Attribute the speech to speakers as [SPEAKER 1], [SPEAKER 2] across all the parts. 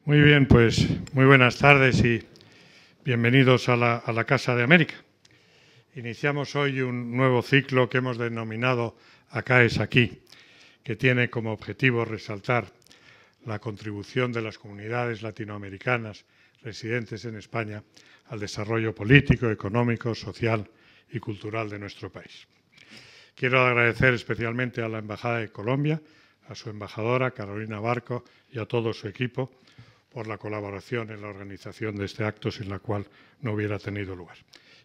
[SPEAKER 1] Muy bien, pues muy buenas tardes y bienvenidos a la Casa de América. Iniciamos hoy un nuevo ciclo que hemos denominado Acá es aquí, que tiene como objetivo resaltar la contribución de las comunidades latinoamericanas residentes en España al desarrollo político, económico, social y cultural de nuestro país. Quiero agradecer especialmente a la Embajada de Colombia, a su embajadora Carolina Barco y a todo su equipo por la colaboración en la organización de este acto, sin la cual no hubiera tenido lugar.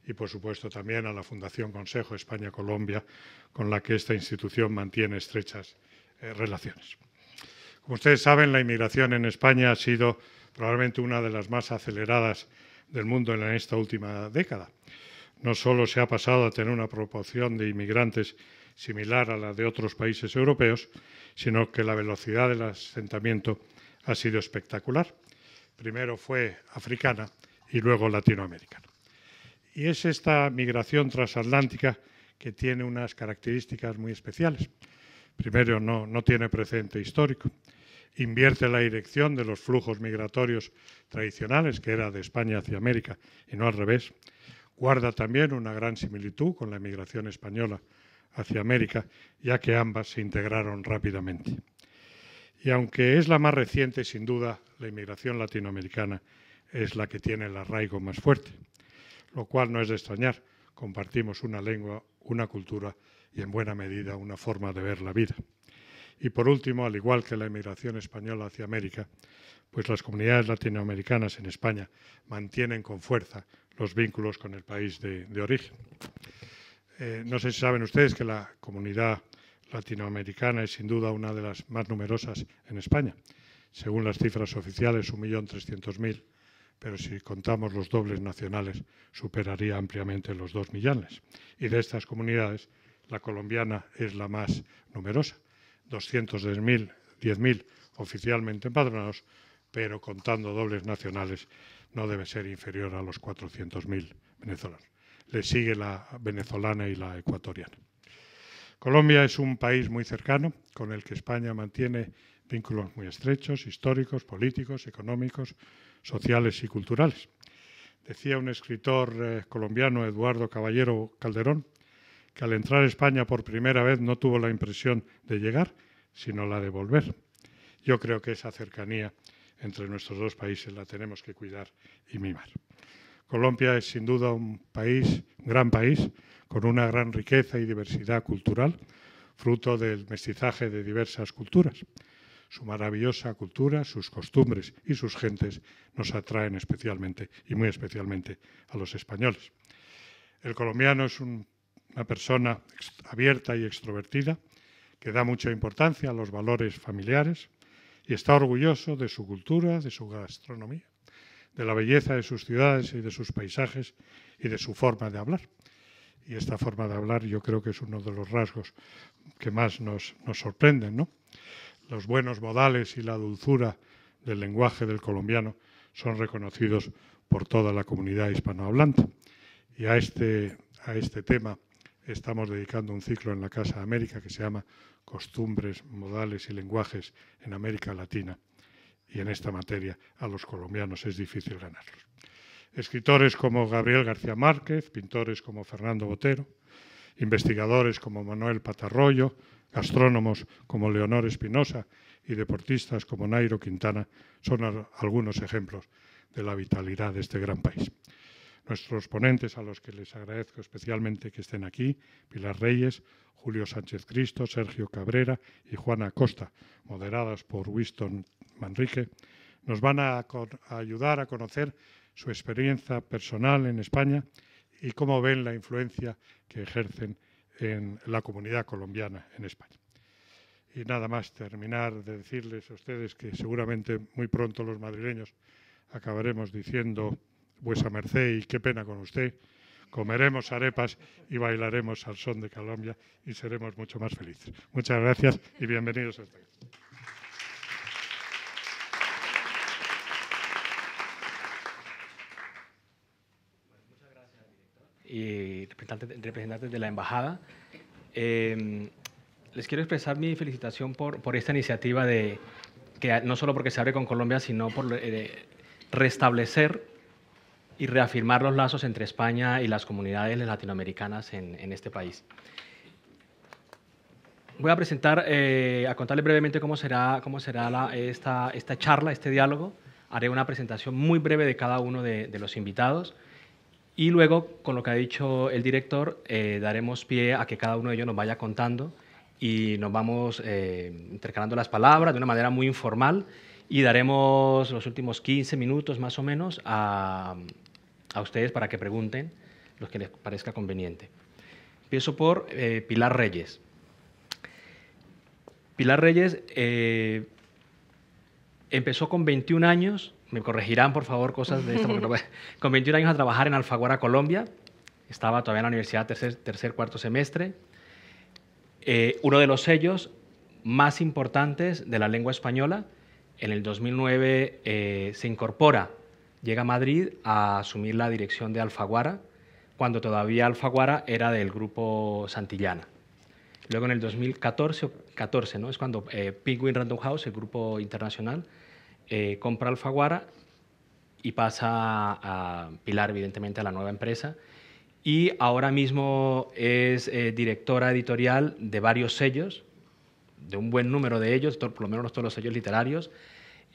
[SPEAKER 1] Y, por supuesto, también a la Fundación Consejo España-Colombia, con la que esta institución mantiene estrechas relaciones. Como ustedes saben, la inmigración en España ha sido probablemente una de las más aceleradas del mundo en esta última década. No solo se ha pasado a tener una proporción de inmigrantes similar a la de otros países europeos, sino que la velocidad del asentamiento ha sido espectacular. Primero fue africana y luego latinoamericana. Y es esta migración transatlántica que tiene unas características muy especiales. Primero, no tiene precedente histórico. Invierte la dirección de los flujos migratorios tradicionales, que era de España hacia América y no al revés. Guarda también una gran similitud con la migración española hacia América, ya que ambas se integraron rápidamente. Y aunque es la más reciente, sin duda, la inmigración latinoamericana es la que tiene el arraigo más fuerte, lo cual no es de extrañar. Compartimos una lengua, una cultura y, en buena medida, una forma de ver la vida. Y, por último, al igual que la inmigración española hacia América, pues las comunidades latinoamericanas en España mantienen con fuerza los vínculos con el país de origen. No sé si saben ustedes que la comunidad latinoamericana es sin duda una de las más numerosas en España. Según las cifras oficiales, 1.300.000, pero si contamos los dobles nacionales, superaría ampliamente los 2 millones. Y de estas comunidades, la colombiana es la más numerosa, 210.000 oficialmente empadronados, pero contando dobles nacionales no debe ser inferior a los 400.000 venezolanos. Le sigue la venezolana y la ecuatoriana. Colombia es un país muy cercano con el que España mantiene vínculos muy estrechos, históricos, políticos, económicos, sociales y culturales. Decía un escritor colombiano, Eduardo Caballero Calderón, que al entrar a España por primera vez no tuvo la impresión de llegar, sino la de volver. Yo creo que esa cercanía entre nuestros dos países la tenemos que cuidar y mimar. Colombia es sin duda un gran país, con una gran riqueza y diversidad cultural, fruto del mestizaje de diversas culturas. Su maravillosa cultura, sus costumbres y sus gentes nos atraen especialmente y muy especialmente a los españoles. El colombiano es una persona abierta y extrovertida que da mucha importancia a los valores familiares y está orgulloso de su cultura, de su gastronomía, de la belleza de sus ciudades y de sus paisajes y de su forma de hablar. Y esta forma de hablar yo creo que es uno de los rasgos que más nos sorprenden, ¿no? Los buenos modales y la dulzura del lenguaje del colombiano son reconocidos por toda la comunidad hispanohablante. Y a este tema estamos dedicando un ciclo en la Casa de América que se llama Costumbres, Modales y Lenguajes en América Latina. Y en esta materia a los colombianos es difícil ganarlos. Escritores como Gabriel García Márquez, pintores como Fernando Botero, investigadores como Manuel Patarroyo, gastrónomos como Leonor Espinosa y deportistas como Nairo Quintana son algunos ejemplos de la vitalidad de este gran país. Nuestros ponentes, a los que les agradezco especialmente que estén aquí, Pilar Reyes, Julio Sánchez Cristo, Sergio Cabrera y Juana Acosta, moderadas por Winston Manrique, nos van a ayudar a conocer su experiencia personal en España y cómo ven la influencia que ejercen en la comunidad colombiana en España. Y nada más terminar de decirles a ustedes que seguramente muy pronto los madrileños acabaremos diciendo vuesa merced y qué pena con usted, comeremos arepas y bailaremos al son de Colombia y seremos mucho más felices. Muchas gracias y bienvenidos a este.
[SPEAKER 2] Y representantes de la embajada. Les quiero expresar mi felicitación por esta iniciativa de que no solo porque se abre con Colombia, sino por restablecer y reafirmar los lazos entre España y las comunidades latinoamericanas en este país. Voy a presentar, a contarles brevemente cómo será esta charla, este diálogo. Haré una presentación muy breve de cada uno de los invitados y luego, con lo que ha dicho el director, daremos pie a que cada uno de ellos nos vaya contando y nos vamos intercalando las palabras de una manera muy informal y daremos los últimos 15 minutos más o menos a ustedes para que pregunten lo que les parezca conveniente. Empiezo por Pilar Reyes. Pilar Reyes empezó con 21 años, me corregirán por favor cosas de esto, porque no, con 21 años a trabajar en Alfaguara, Colombia. Estaba todavía en la universidad cuarto semestre. Uno de los sellos más importantes de la lengua española. En el 2009 se incorpora, llega a Madrid a asumir la dirección de Alfaguara, cuando todavía Alfaguara era del grupo Santillana. Luego en el 2014, ¿no? Es cuando Penguin Random House, el grupo internacional, compra Alfaguara y pasa a Pilar, evidentemente, a la nueva empresa. Y ahora mismo es directora editorial de varios sellos, de un buen número de ellos, por lo menos todos los sellos literarios,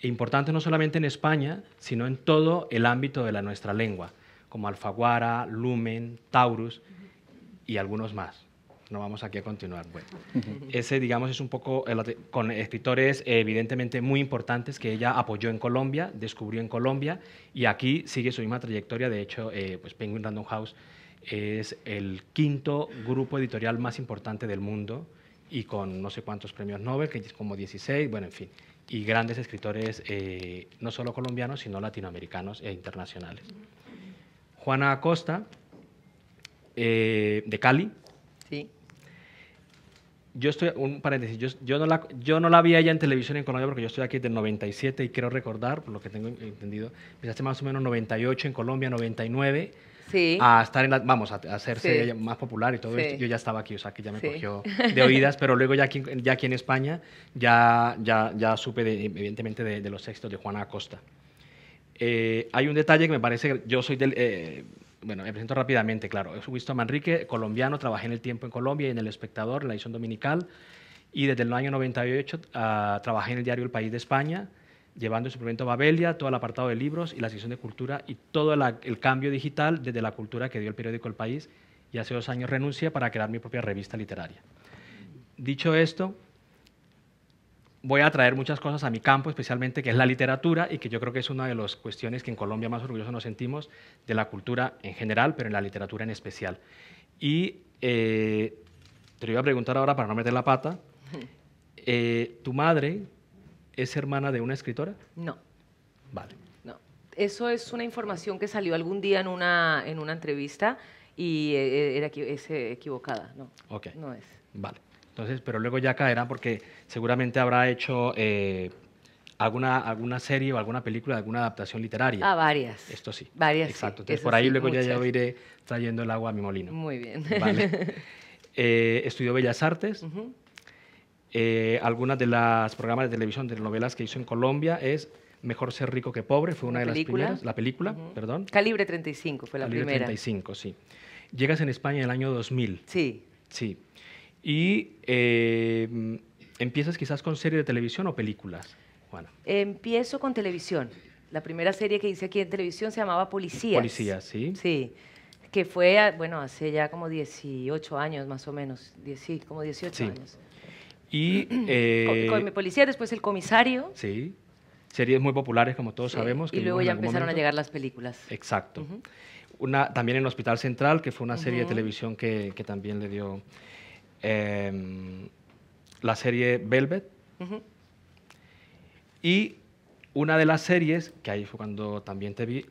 [SPEAKER 2] importantes no solamente en España, sino en todo el ámbito de nuestra lengua, como Alfaguara, Lumen, Taurus y algunos más. No vamos aquí a continuar. Bueno, ese, digamos, es un poco con escritores evidentemente muy importantes que ella apoyó en Colombia, descubrió en Colombia y aquí sigue su misma trayectoria. De hecho, pues Penguin Random House es el quinto grupo editorial más importante del mundo y con no sé cuántos premios Nobel, que es como 16, bueno, en fin, y grandes escritores no solo colombianos, sino latinoamericanos e internacionales. Juana Acosta, de Cali.
[SPEAKER 3] Sí.
[SPEAKER 2] Yo estoy, un paréntesis, yo no la vi a ella en televisión en Colombia porque yo estoy aquí del 97 y quiero recordar, por lo que tengo entendido, empezaste más o menos 98 en Colombia, 99,
[SPEAKER 3] sí.
[SPEAKER 2] a estar en vamos, a hacerse
[SPEAKER 3] sí.
[SPEAKER 2] más popular y todo
[SPEAKER 3] sí.
[SPEAKER 2] esto. Yo ya estaba aquí, o sea, que ya me
[SPEAKER 3] sí.
[SPEAKER 2] cogió de oídas, pero luego ya aquí en España ya supe evidentemente de los éxitos de Juana Acosta. Hay un detalle que me parece, yo soy del... bueno, me presento rápidamente, claro. Soy Winston Manrique, colombiano, trabajé en El Tiempo en Colombia y en El Espectador, en la edición dominical, y desde el año 98 trabajé en el diario El País de España, llevando el suplemento Babelia, todo el apartado de libros y la sección de cultura y todo el cambio digital desde la cultura que dio el periódico El País, y hace 2 años renuncié para crear mi propia revista literaria. Dicho esto, voy a traer muchas cosas a mi campo, especialmente que es la literatura, y que yo creo que es una de las cuestiones que en Colombia más orgullosos nos sentimos de la cultura en general, pero en la literatura en especial. Y te lo iba a preguntar ahora para no meter la pata. ¿Tu madre es hermana de una escritora?
[SPEAKER 3] No.
[SPEAKER 2] Vale.
[SPEAKER 3] No. Eso es una información que salió algún día en una entrevista y es equivocada. No,
[SPEAKER 2] Okay.
[SPEAKER 3] No es.
[SPEAKER 2] Vale. Entonces, pero luego ya caerá porque seguramente habrá hecho alguna serie o alguna película, alguna adaptación literaria.
[SPEAKER 3] Varias.
[SPEAKER 2] Esto sí.
[SPEAKER 3] Varias.
[SPEAKER 2] Exacto.
[SPEAKER 3] Sí.
[SPEAKER 2] Entonces,
[SPEAKER 3] Eso
[SPEAKER 2] por ahí
[SPEAKER 3] sí,
[SPEAKER 2] luego
[SPEAKER 3] muchas.
[SPEAKER 2] ya iré trayendo el agua a mi molino.
[SPEAKER 3] Muy bien.
[SPEAKER 2] Vale. Estudió Bellas Artes. Algunas de las programas de televisión, de novelas que hizo en Colombia es Mejor ser rico que pobre, fue una de las primeras. La película, perdón.
[SPEAKER 3] Calibre 35 fue la
[SPEAKER 2] Calibre
[SPEAKER 3] primera.
[SPEAKER 2] 35, sí. Llegas en España en el año 2000.
[SPEAKER 3] Sí.
[SPEAKER 2] Sí. Y empiezas quizás con serie de televisión o películas, Juana.
[SPEAKER 3] Empiezo con televisión. La primera serie que hice aquí en televisión se llamaba Policías.
[SPEAKER 2] Policías, sí.
[SPEAKER 3] Sí, que fue, bueno, hace ya como 18 años más o menos, sí, como 18
[SPEAKER 2] sí.
[SPEAKER 3] años.
[SPEAKER 2] Y
[SPEAKER 3] con mi policía, después El Comisario.
[SPEAKER 2] Sí, series muy populares como todos
[SPEAKER 3] Sí,
[SPEAKER 2] sabemos. Que
[SPEAKER 3] y luego ya empezaron
[SPEAKER 2] momento.
[SPEAKER 3] a llegar las películas.
[SPEAKER 2] Exacto. También en Hospital Central, que fue una serie de televisión que también le dio... la serie Velvet. Y una de las series, que ahí fue cuando también te vi,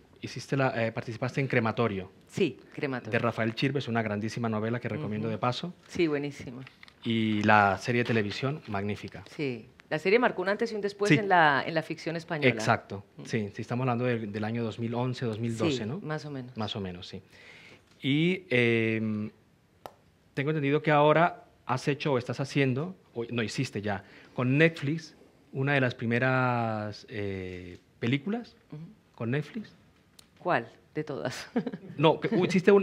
[SPEAKER 2] participaste en Crematorio.
[SPEAKER 3] Sí, Crematorio.
[SPEAKER 2] De Rafael Chirves, una grandísima novela que recomiendo de paso.
[SPEAKER 3] Sí, buenísima.
[SPEAKER 2] Y la serie de televisión, magnífica.
[SPEAKER 3] Sí, la serie marcó un antes y un después
[SPEAKER 2] Sí.
[SPEAKER 3] en la ficción española.
[SPEAKER 2] Exacto, sí, estamos hablando del año 2011, 2012,
[SPEAKER 3] sí,
[SPEAKER 2] ¿no?
[SPEAKER 3] más o menos.
[SPEAKER 2] Más o menos, sí. Y tengo entendido que ahora has hecho o estás haciendo, o no hiciste ya, con Netflix, una de las primeras películas con Netflix.
[SPEAKER 3] ¿Cuál de todas?
[SPEAKER 2] No, existe un...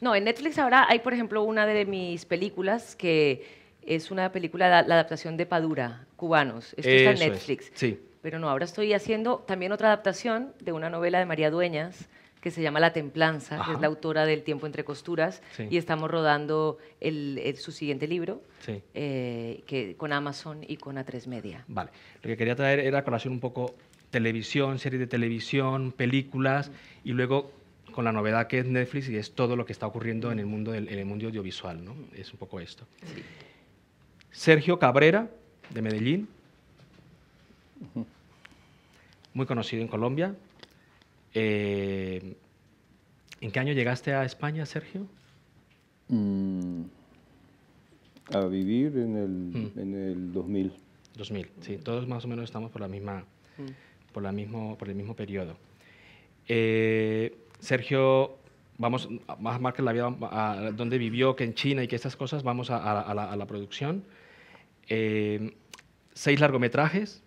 [SPEAKER 3] No, en Netflix ahora hay, por ejemplo, una de mis películas que es una película, la adaptación de Padura, cubanos. Esto está en
[SPEAKER 2] Eso es,
[SPEAKER 3] Netflix.
[SPEAKER 2] sí.
[SPEAKER 3] Pero no, ahora estoy haciendo también otra adaptación de una novela de María Dueñas que se llama La Templanza, que es
[SPEAKER 2] Ajá.
[SPEAKER 3] la autora del Tiempo entre costuras,
[SPEAKER 2] Sí.
[SPEAKER 3] y estamos rodando su siguiente libro
[SPEAKER 2] Sí.
[SPEAKER 3] con Amazon y con A3 Media.
[SPEAKER 2] Vale. Lo que quería traer era a colación un poco televisión, series de televisión, películas, y luego con la novedad que es Netflix y es todo lo que está ocurriendo en el mundo, en el mundo audiovisual, ¿no? Es un poco esto.
[SPEAKER 3] Sí.
[SPEAKER 2] Sergio Cabrera, de Medellín, muy conocido en Colombia. ¿En qué año llegaste a España, Sergio?
[SPEAKER 4] A vivir en el 2000.
[SPEAKER 2] 2000, sí, todos más o menos estamos por la misma, por el mismo periodo. Sergio, vamos más que la vida, a dónde vivió, que en China y que estas cosas, vamos a la producción. 6 largometrajes,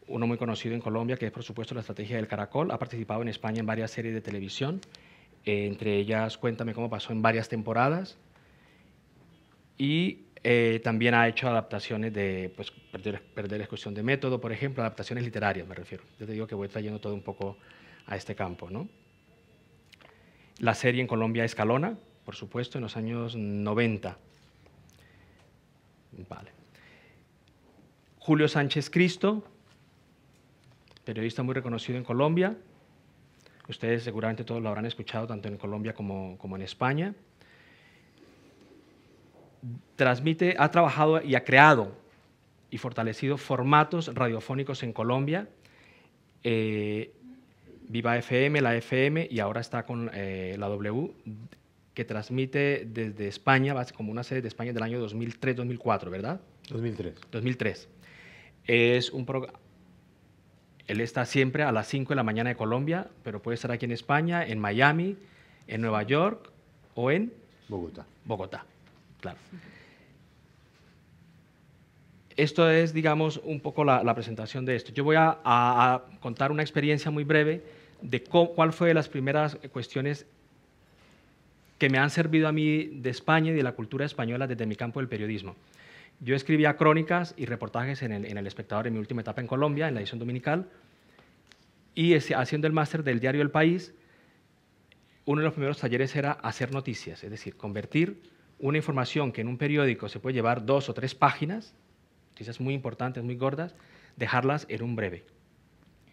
[SPEAKER 2] uno muy conocido en Colombia, que es por supuesto La Estrategia del Caracol. Ha participado en España en varias series de televisión, entre ellas Cuéntame cómo pasó en varias temporadas. Y también ha hecho adaptaciones de, pues, perder es cuestión de método, por ejemplo, adaptaciones literarias, me refiero. Yo te digo que voy trayendo todo un poco a este campo, ¿no? La serie en Colombia Escalona, por supuesto, en los años 90. Vale. Julio Sánchez Cristo, periodista muy reconocido en Colombia. Ustedes seguramente todos lo habrán escuchado tanto en Colombia como en España. Transmite, ha trabajado y ha creado y fortalecido formatos radiofónicos en Colombia, Viva FM, la FM, y ahora está con la W, que transmite desde España, como una sede de España del año 2003-2004, ¿verdad?
[SPEAKER 5] 2003.
[SPEAKER 2] 2003. Es un programa... Él está siempre a las 5 de la mañana de Colombia, pero puede estar aquí en España, en Miami, en Nueva York o en
[SPEAKER 5] Bogotá.
[SPEAKER 2] Bogotá, claro. Esto es, digamos, un poco la presentación de esto. Yo voy a contar una experiencia muy breve de cuál fue de las primeras cuestiones que me han servido a mí de España y de la cultura española desde mi campo del periodismo. Yo escribía crónicas y reportajes en El Espectador en mi última etapa en Colombia, en la edición dominical, y haciendo el máster del diario El País, uno de los primeros talleres era hacer noticias, es decir, convertir una información que en un periódico se puede llevar 2 o 3 páginas, noticias muy importantes, muy gordas, dejarlas en un breve,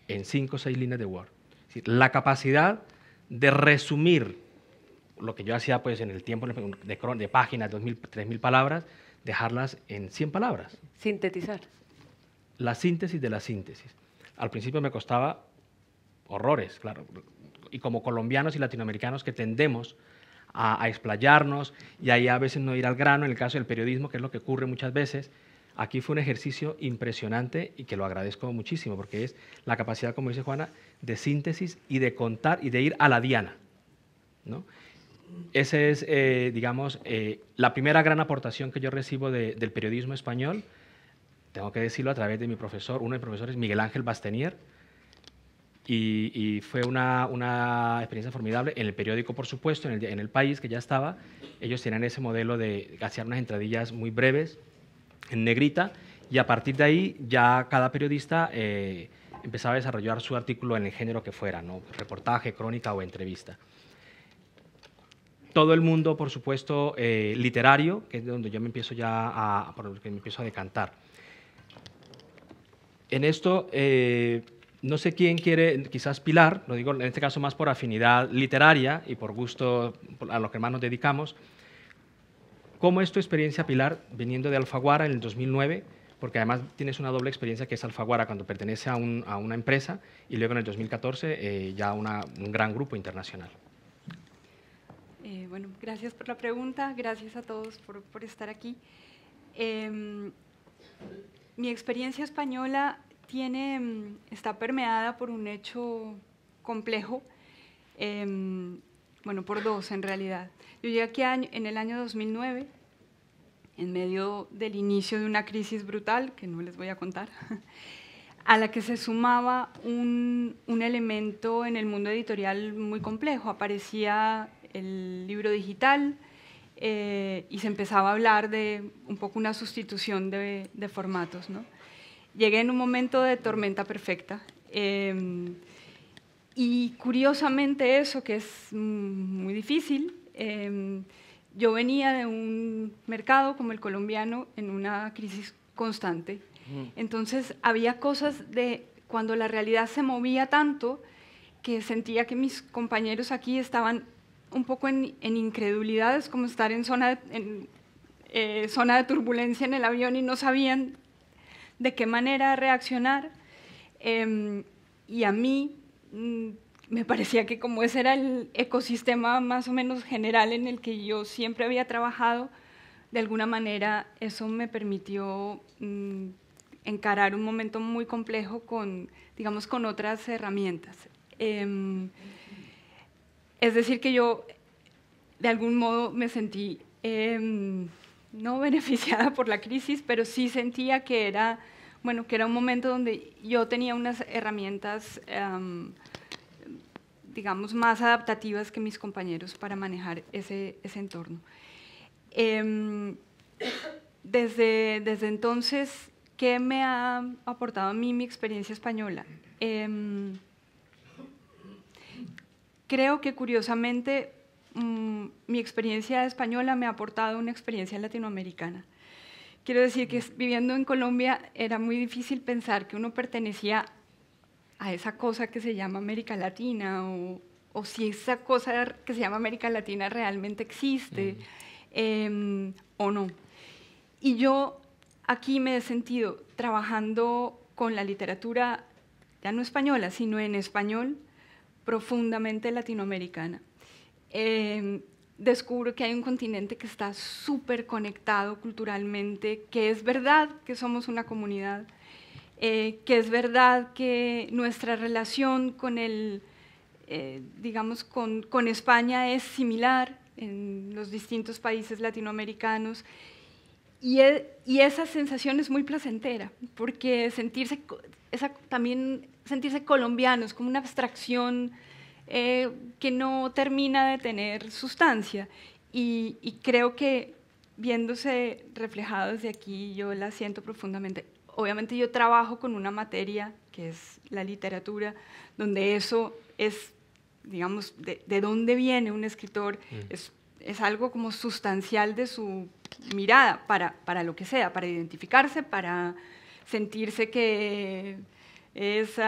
[SPEAKER 2] en 5 o 6 líneas de Word. Es decir, la capacidad de resumir lo que yo hacía pues, en el tiempo de páginas, 2.000, 3.000 palabras, dejarlas en 100 palabras.
[SPEAKER 3] Sintetizar.
[SPEAKER 2] La síntesis de la síntesis. Al principio me costaba horrores, claro. Y como colombianos y latinoamericanos que tendemos a explayarnos y ahí a veces no ir al grano, en el caso del periodismo, que es lo que ocurre muchas veces, aquí fue un ejercicio impresionante y que lo agradezco muchísimo, porque es la capacidad, como dice Juana, de síntesis y de contar y de ir a la diana, ¿no? Esa es, digamos, la primera gran aportación que yo recibo del periodismo español. Tengo que decirlo a través de mi profesor, uno de mis profesores, Miguel Ángel Bastenier, y fue una experiencia formidable. En el periódico, por supuesto, en el País, que ya estaba, ellos tenían ese modelo de hacer unas entradillas muy breves, en negrita, y a partir de ahí ya cada periodista empezaba a desarrollar su artículo en el género que fuera, ¿no? Reportaje, crónica o entrevista. Todo el mundo, por supuesto, literario, que es donde yo me empiezo ya por lo que me empiezo a decantar. En esto, no sé quién quiere, quizás Pilar, lo digo en este caso más por afinidad literaria y por gusto a lo que más nos dedicamos. ¿Cómo es tu experiencia, Pilar, viniendo de Alfaguara en el 2009? Porque además tienes una doble experiencia que es Alfaguara cuando pertenece a una empresa y luego en el 2014 ya un gran grupo internacional.
[SPEAKER 6] Bueno, gracias por la pregunta, gracias a todos por estar aquí. Mi experiencia española está permeada por un hecho complejo, bueno, por dos en realidad. Yo llegué aquí en el año 2009 en medio del inicio de una crisis brutal, que no les voy a contar, a la que se sumaba un elemento en el mundo editorial muy complejo. Aparecía el libro digital y se empezaba a hablar de un poco una sustitución de formatos, ¿no? Llegué en un momento de tormenta perfecta y curiosamente eso, que es muy difícil, yo venía de un mercado como el colombiano en una crisis constante. Entonces había cosas de cuando la realidad se movía tanto que sentía que mis compañeros aquí estaban un poco en incredulidad, es como estar en zona de turbulencia en el avión y no sabían de qué manera reaccionar. Y a mí me parecía que como ese era el ecosistema más o menos general en el que yo siempre había trabajado, de alguna manera eso me permitió encarar un momento muy complejo con, digamos, con otras herramientas. Es decir, que yo de algún modo me sentí no beneficiada por la crisis, pero sí sentía que era, bueno, que era un momento donde yo tenía unas herramientas digamos, más adaptativas que mis compañeros para manejar ese entorno. Desde entonces, ¿qué me ha aportado a mí mi experiencia española? Creo que curiosamente mi experiencia española me ha aportado una experiencia latinoamericana. Quiero decir que viviendo en Colombia era muy difícil pensar que uno pertenecía a esa cosa que se llama América Latina o si esa cosa que se llama América Latina realmente existe o no. Y yo aquí me he sentido trabajando con la literatura, ya no española, sino en español, profundamente latinoamericana. Descubro que hay un continente que está súper conectado culturalmente, que es verdad que somos una comunidad, que es verdad que nuestra relación con digamos, con España es similar en los distintos países latinoamericanos, y esa sensación es muy placentera, porque también sentirse colombianos como una abstracción que no termina de tener sustancia, y creo que viéndose reflejado desde aquí yo la siento profundamente. Obviamente yo trabajo con una materia que es la literatura, donde eso es, digamos, de dónde viene un escritor, es algo como sustancial de su mirada para lo que sea, para identificarse, para sentirse que es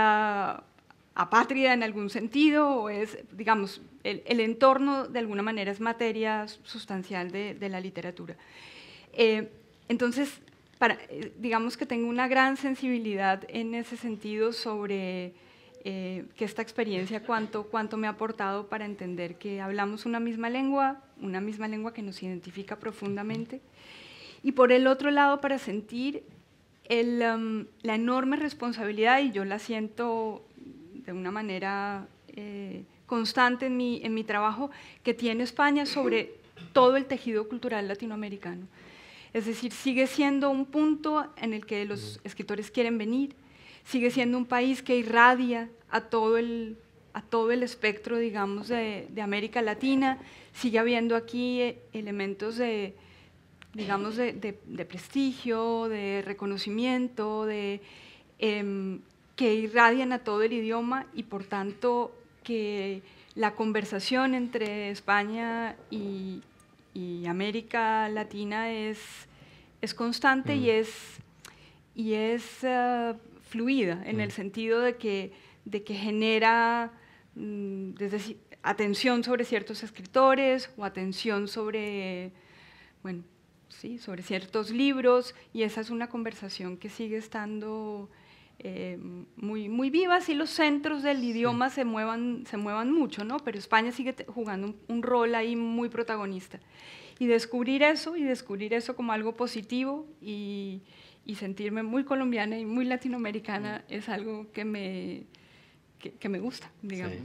[SPEAKER 6] apátrida en algún sentido, o es, digamos, el entorno de alguna manera es materia sustancial de la literatura. Entonces, digamos que tengo una gran sensibilidad en ese sentido sobre que esta experiencia cuánto me ha aportado para entender que hablamos una misma lengua que nos identifica profundamente, y por el otro lado para sentir la enorme responsabilidad, y yo la siento de una manera constante en mi trabajo, que tiene España sobre todo el tejido cultural latinoamericano. Es decir, sigue siendo un punto en el que los escritores quieren venir, sigue siendo un país que irradia a todo el espectro, digamos, de América Latina, sigue habiendo aquí elementos digamos, de prestigio, de reconocimiento, que irradian a todo el idioma, y por tanto que la conversación entre España y América Latina es constante y es fluida, en el sentido de que genera atención sobre ciertos escritores o atención sobre, bueno, sí, sobre ciertos libros, y esa es una conversación que sigue estando muy viva. Sí, los centros del idioma se muevan mucho, ¿no? Pero España sigue jugando un rol ahí muy protagonista. Y descubrir eso como algo positivo y sentirme muy colombiana y muy latinoamericana es algo que me gusta, digamos.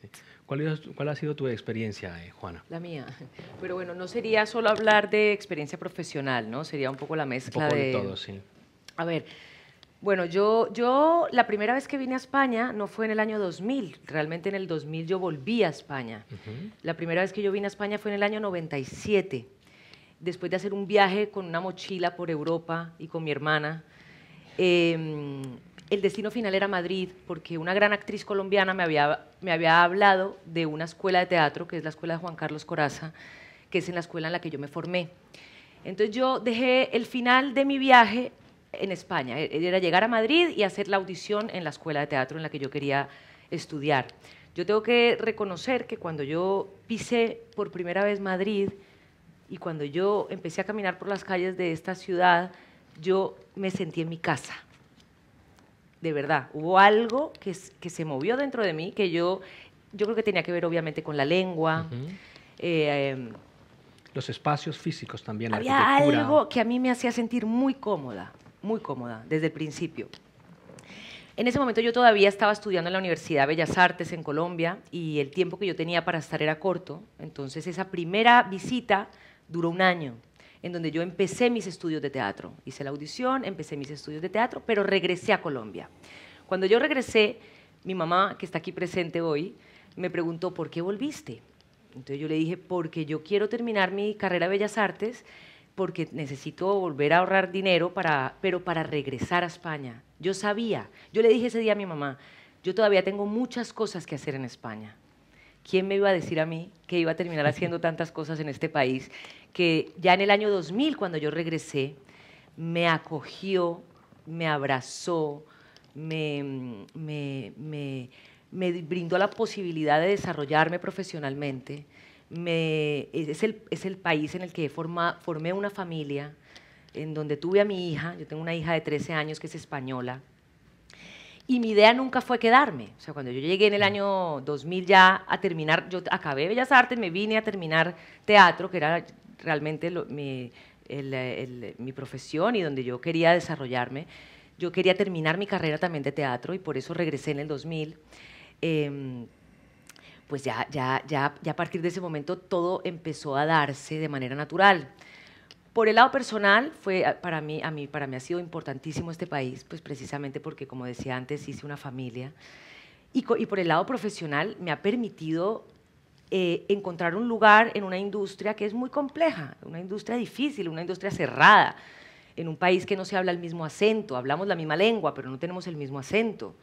[SPEAKER 2] Sí. Sí. ¿Cuál ha sido tu experiencia, Juana?
[SPEAKER 3] La mía. Pero bueno, no sería solo hablar de experiencia profesional, ¿no? Sería un poco la mezcla
[SPEAKER 2] Un poco de todo, sí.
[SPEAKER 3] A ver, bueno, yo la primera vez que vine a España no fue en el año 2000. Realmente en el 2000 yo volví a España. La primera vez que yo vine a España fue en el año 97, después de hacer un viaje con una mochila por Europa y con mi hermana. El destino final era Madrid, porque una gran actriz colombiana me había hablado de una escuela de teatro, que es la escuela de Juan Carlos Corazza, que es en la escuela en la que yo me formé. Entonces yo dejé el final de mi viaje en España, era llegar a Madrid y hacer la audición en la escuela de teatro en la que yo quería estudiar. Yo tengo que reconocer que cuando yo pisé por primera vez Madrid y cuando yo empecé a caminar por las calles de esta ciudad, yo me sentí en mi casa. De verdad, hubo algo que se movió dentro de mí, que yo creo que tenía que ver obviamente con la lengua.
[SPEAKER 2] Los espacios físicos también, la
[SPEAKER 3] había
[SPEAKER 2] arquitectura.
[SPEAKER 3] Algo que a mí me hacía sentir muy cómoda desde el principio. En ese momento yo todavía estaba estudiando en la Universidad de Bellas Artes en Colombia y el tiempo que yo tenía para estar era corto. Entonces esa primera visita duró un año, en donde yo empecé mis estudios de teatro. Hice la audición, empecé mis estudios de teatro, pero regresé a Colombia. Cuando yo regresé, mi mamá, que está aquí presente hoy, me preguntó, ¿por qué volviste? Entonces yo le dije, porque yo quiero terminar mi carrera de Bellas Artes, porque necesito volver a ahorrar dinero, pero para regresar a España. Yo sabía, yo le dije ese día a mi mamá, yo todavía tengo muchas cosas que hacer en España. ¿Quién me iba a decir a mí que iba a terminar haciendo tantas cosas en este país? Que ya en el año 2000, cuando yo regresé, me acogió, me abrazó, me brindó la posibilidad de desarrollarme profesionalmente. Es el país en el que formé una familia, en donde tuve a mi hija. Yo tengo una hija de 13 años que es española. Y mi idea nunca fue quedarme. O sea, cuando yo llegué en el año 2000 ya a terminar, yo acabé Bellas Artes, me vine a terminar teatro, que era realmente mi profesión y donde yo quería desarrollarme. Yo quería terminar mi carrera también de teatro y por eso regresé en el 2000. Pues ya a partir de ese momento todo empezó a darse de manera natural. Por el lado personal, para mí ha sido importantísimo este país, pues precisamente porque, como decía antes, hice una familia. Y por el lado profesional me ha permitido encontrar un lugar en una industria que es muy compleja, una industria difícil, una industria cerrada, en un país que no se habla el mismo acento, hablamos la misma lengua, pero no tenemos el mismo acento.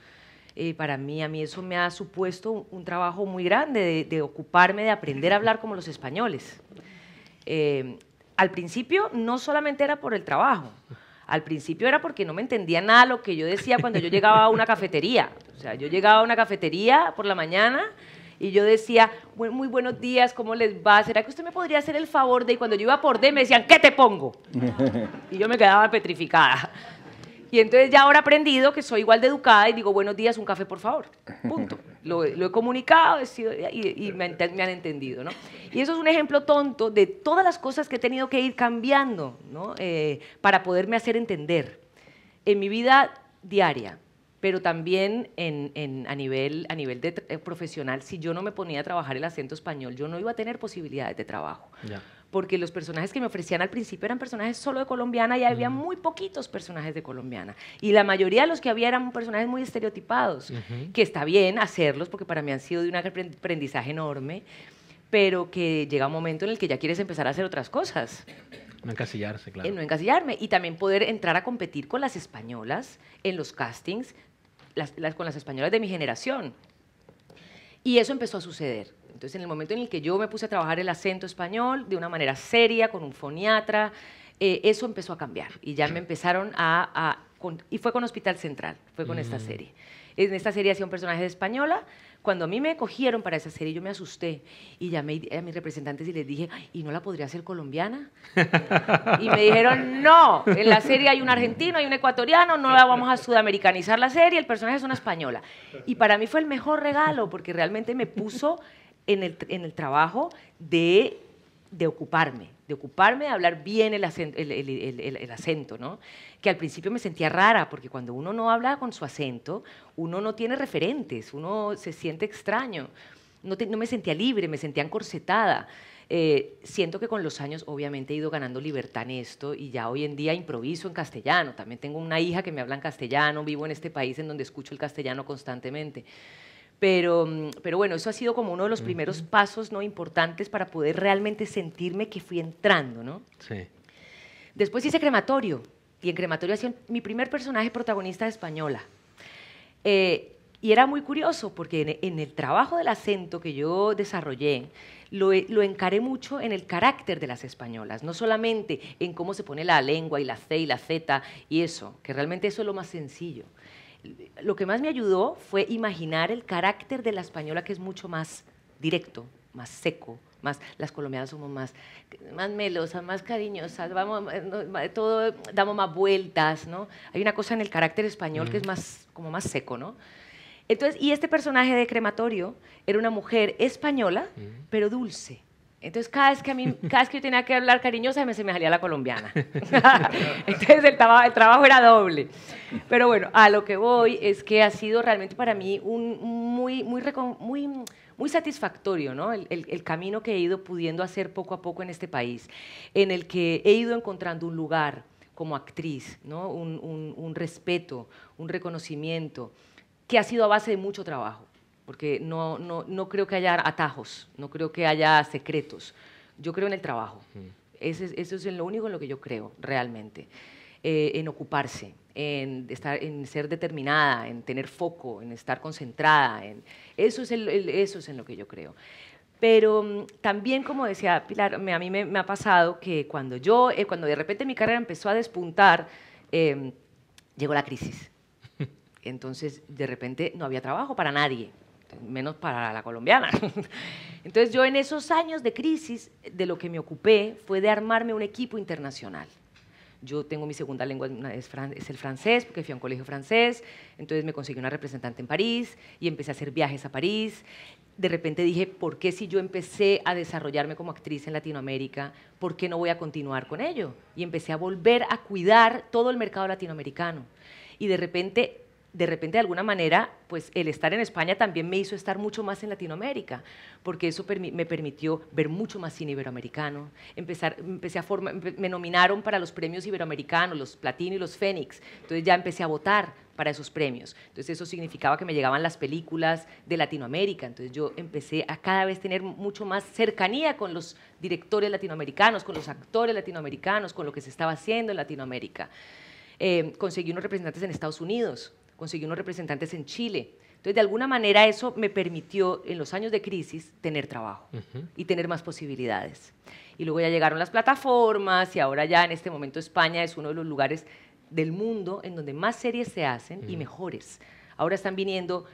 [SPEAKER 3] Para mí, eso me ha supuesto un trabajo muy grande de ocuparme de aprender a hablar como los españoles. Al principio no solamente era por el trabajo, al principio era porque no me entendía nada lo que yo decía cuando yo llegaba a una cafetería. O sea, yo llegaba a una cafetería por la mañana y yo decía, muy buenos días, ¿cómo les va? ¿Será que usted me podría hacer el favor de...? Y cuando yo iba por D me decían, ¿qué te pongo? Y yo me quedaba petrificada. Y entonces ya ahora he aprendido que soy igual de educada y digo, buenos días, un café, por favor. Punto. Lo he comunicado y me han entendido, ¿no? Y eso es un ejemplo tonto de todas las cosas que he tenido que ir cambiando, ¿no? Para poderme hacer entender en mi vida diaria, pero también a nivel profesional. Si yo no me ponía a trabajar el acento español, yo no iba a tener posibilidades de trabajo.
[SPEAKER 2] Ya.
[SPEAKER 3] Porque los personajes que me ofrecían al principio eran personajes solo de colombiana y había muy poquitos personajes de colombiana. Y la mayoría de los que había eran personajes muy estereotipados, que está bien hacerlos porque para mí han sido de un aprendizaje enorme, pero que llega un momento en el que ya quieres empezar a hacer otras cosas.
[SPEAKER 2] No encasillarse, claro.
[SPEAKER 3] No encasillarme. Y también poder entrar a competir con las españolas en los castings, con las españolas de mi generación. Y eso empezó a suceder. Entonces, en el momento en el que yo me puse a trabajar el acento español de una manera seria, con un foniatra, eso empezó a cambiar. Y ya me empezaron y fue con Hospital Central, fue con esta serie. En esta serie hacía un personaje de española. Cuando a mí me cogieron para esa serie, yo me asusté y llamé a mis representantes y les dije, ¿y no la podría hacer colombiana? Y me dijeron, no, en la serie hay un argentino, hay un ecuatoriano, no la vamos a sudamericanizar la serie, el personaje es una española. Y para mí fue el mejor regalo porque realmente me puso en el trabajo de ocuparme, de hablar bien el acento, ¿no? Que al principio me sentía rara, porque cuando uno no habla con su acento, uno no tiene referentes, uno se siente extraño. no me sentía libre, me sentía encorsetada. Siento que con los años obviamente he ido ganando libertad en esto y ya hoy en día improviso en castellano. También tengo una hija que me habla en castellano, vivo en este país en donde escucho el castellano constantemente. Pero bueno, eso ha sido como uno de los primeros pasos, ¿no?, importantes para poder realmente sentirme que fui entrando, ¿no?
[SPEAKER 2] Sí.
[SPEAKER 3] Después hice Crematorio, y en Crematorio hacía mi primer personaje protagonista española. Y era muy curioso, porque en el trabajo del acento que yo desarrollé, lo encaré mucho en el carácter de las españolas, no solamente en cómo se pone la lengua y la C y la Z y eso, que realmente eso es lo más sencillo. Lo que más me ayudó fue imaginar el carácter de la española, que es mucho más directo, más seco, las colombianas somos más melosas, más cariñosas, todo, damos más vueltas, ¿no? Hay una cosa en el carácter español que es como más seco, ¿no? Entonces, y este personaje de Crematorio era una mujer española, pero dulce. Entonces, cada vez que yo tenía que hablar cariñosa, se me salía la colombiana. Entonces, el trabajo era doble. Pero bueno, a lo que voy es que ha sido realmente para mí muy satisfactorio, ¿no? El camino que he ido pudiendo hacer poco a poco en este país, en el que he ido encontrando un lugar como actriz, ¿no? Un respeto, un reconocimiento, que ha sido a base de mucho trabajo. Porque no creo que haya atajos, no creo que haya secretos. Yo creo en el trabajo. Eso es lo único en lo que yo creo, realmente. En ocuparse, en ser determinada, en tener foco, en estar concentrada. Eso es en lo que yo creo. Pero también, como decía Pilar, a mí me ha pasado que cuando de repente mi carrera empezó a despuntar, llegó la crisis. Entonces, de repente, no había trabajo para nadie, menos para la colombiana. Entonces, yo en esos años de crisis, de lo que me ocupé fue de armarme un equipo internacional. Yo tengo mi segunda lengua, es el francés, porque fui a un colegio francés, entonces me conseguí una representante en París y empecé a hacer viajes a París. De repente dije, ¿por qué si yo empecé a desarrollarme como actriz en Latinoamérica, por qué no voy a continuar con ello? Y empecé a volver a cuidar todo el mercado latinoamericano. Y de repente, de alguna manera, pues el estar en España también me hizo estar mucho más en Latinoamérica, porque eso me permitió ver mucho más cine iberoamericano. Me nominaron para los premios iberoamericanos, los Platino y los Fénix, entonces ya empecé a votar para esos premios. Entonces eso significaba que me llegaban las películas de Latinoamérica, entonces yo empecé a cada vez tener mucho más cercanía con los directores latinoamericanos, con los actores latinoamericanos, con lo que se estaba haciendo en Latinoamérica. Conseguí unos representantes en Estados Unidos, conseguí unos representantes en Chile. Entonces, de alguna manera, eso me permitió, en los años de crisis, tener trabajo y tener más posibilidades. Y luego ya llegaron las plataformas y ahora ya en este momento España es uno de los lugares del mundo en donde más series se hacen y mejores. Ahora están viniendo,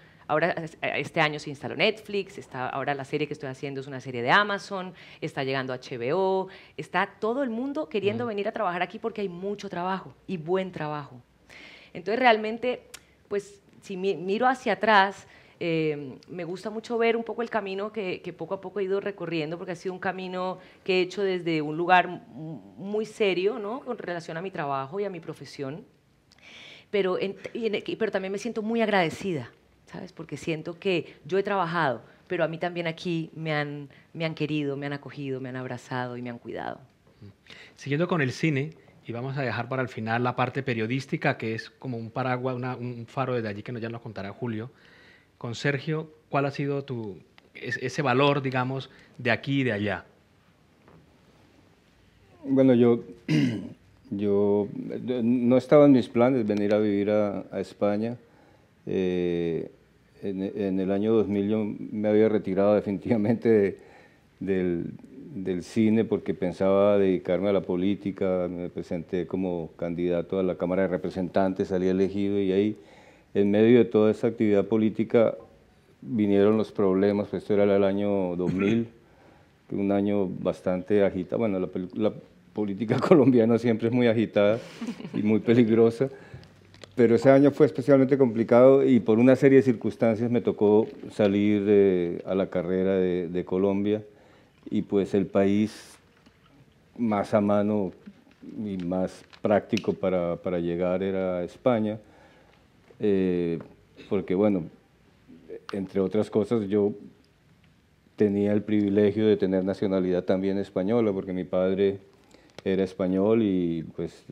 [SPEAKER 3] este año se instaló Netflix, ahora la serie que estoy haciendo es una serie de Amazon, está llegando HBO, está todo el mundo queriendo venir a trabajar aquí porque hay mucho trabajo y buen trabajo. Entonces, realmente, pues, si miro hacia atrás, me gusta mucho ver un poco el camino que poco a poco he ido recorriendo, porque ha sido un camino que he hecho desde un lugar muy serio, ¿no?, con relación a mi trabajo y a mi profesión, pero también me siento muy agradecida, ¿sabes?, porque siento que yo he trabajado, pero a mí también aquí me han querido, me han acogido, me han abrazado y me han cuidado.
[SPEAKER 2] Siguiendo con el cine, y vamos a dejar para el final la parte periodística, que es como un paraguas, un faro desde allí que ya nos contará Julio. Con Sergio, ¿cuál ha sido ese valor, digamos, de aquí y de allá?
[SPEAKER 4] Bueno, yo no estaba en mis planes venir a vivir a España. En el año 2000 yo me había retirado definitivamente del cine porque pensaba dedicarme a la política. Me presenté como candidato a la Cámara de Representantes, salí elegido y ahí, en medio de toda esa actividad política, vinieron los problemas. Pues esto era el año 2000, un año bastante agitado. Bueno, la política colombiana siempre es muy agitada y muy peligrosa, pero ese año fue especialmente complicado y por una serie de circunstancias me tocó salir a la carrera de Colombia. Y pues el país más a mano y más práctico para llegar era España, porque bueno, entre otras cosas yo tenía el privilegio de tener nacionalidad también española, porque mi padre era español y pues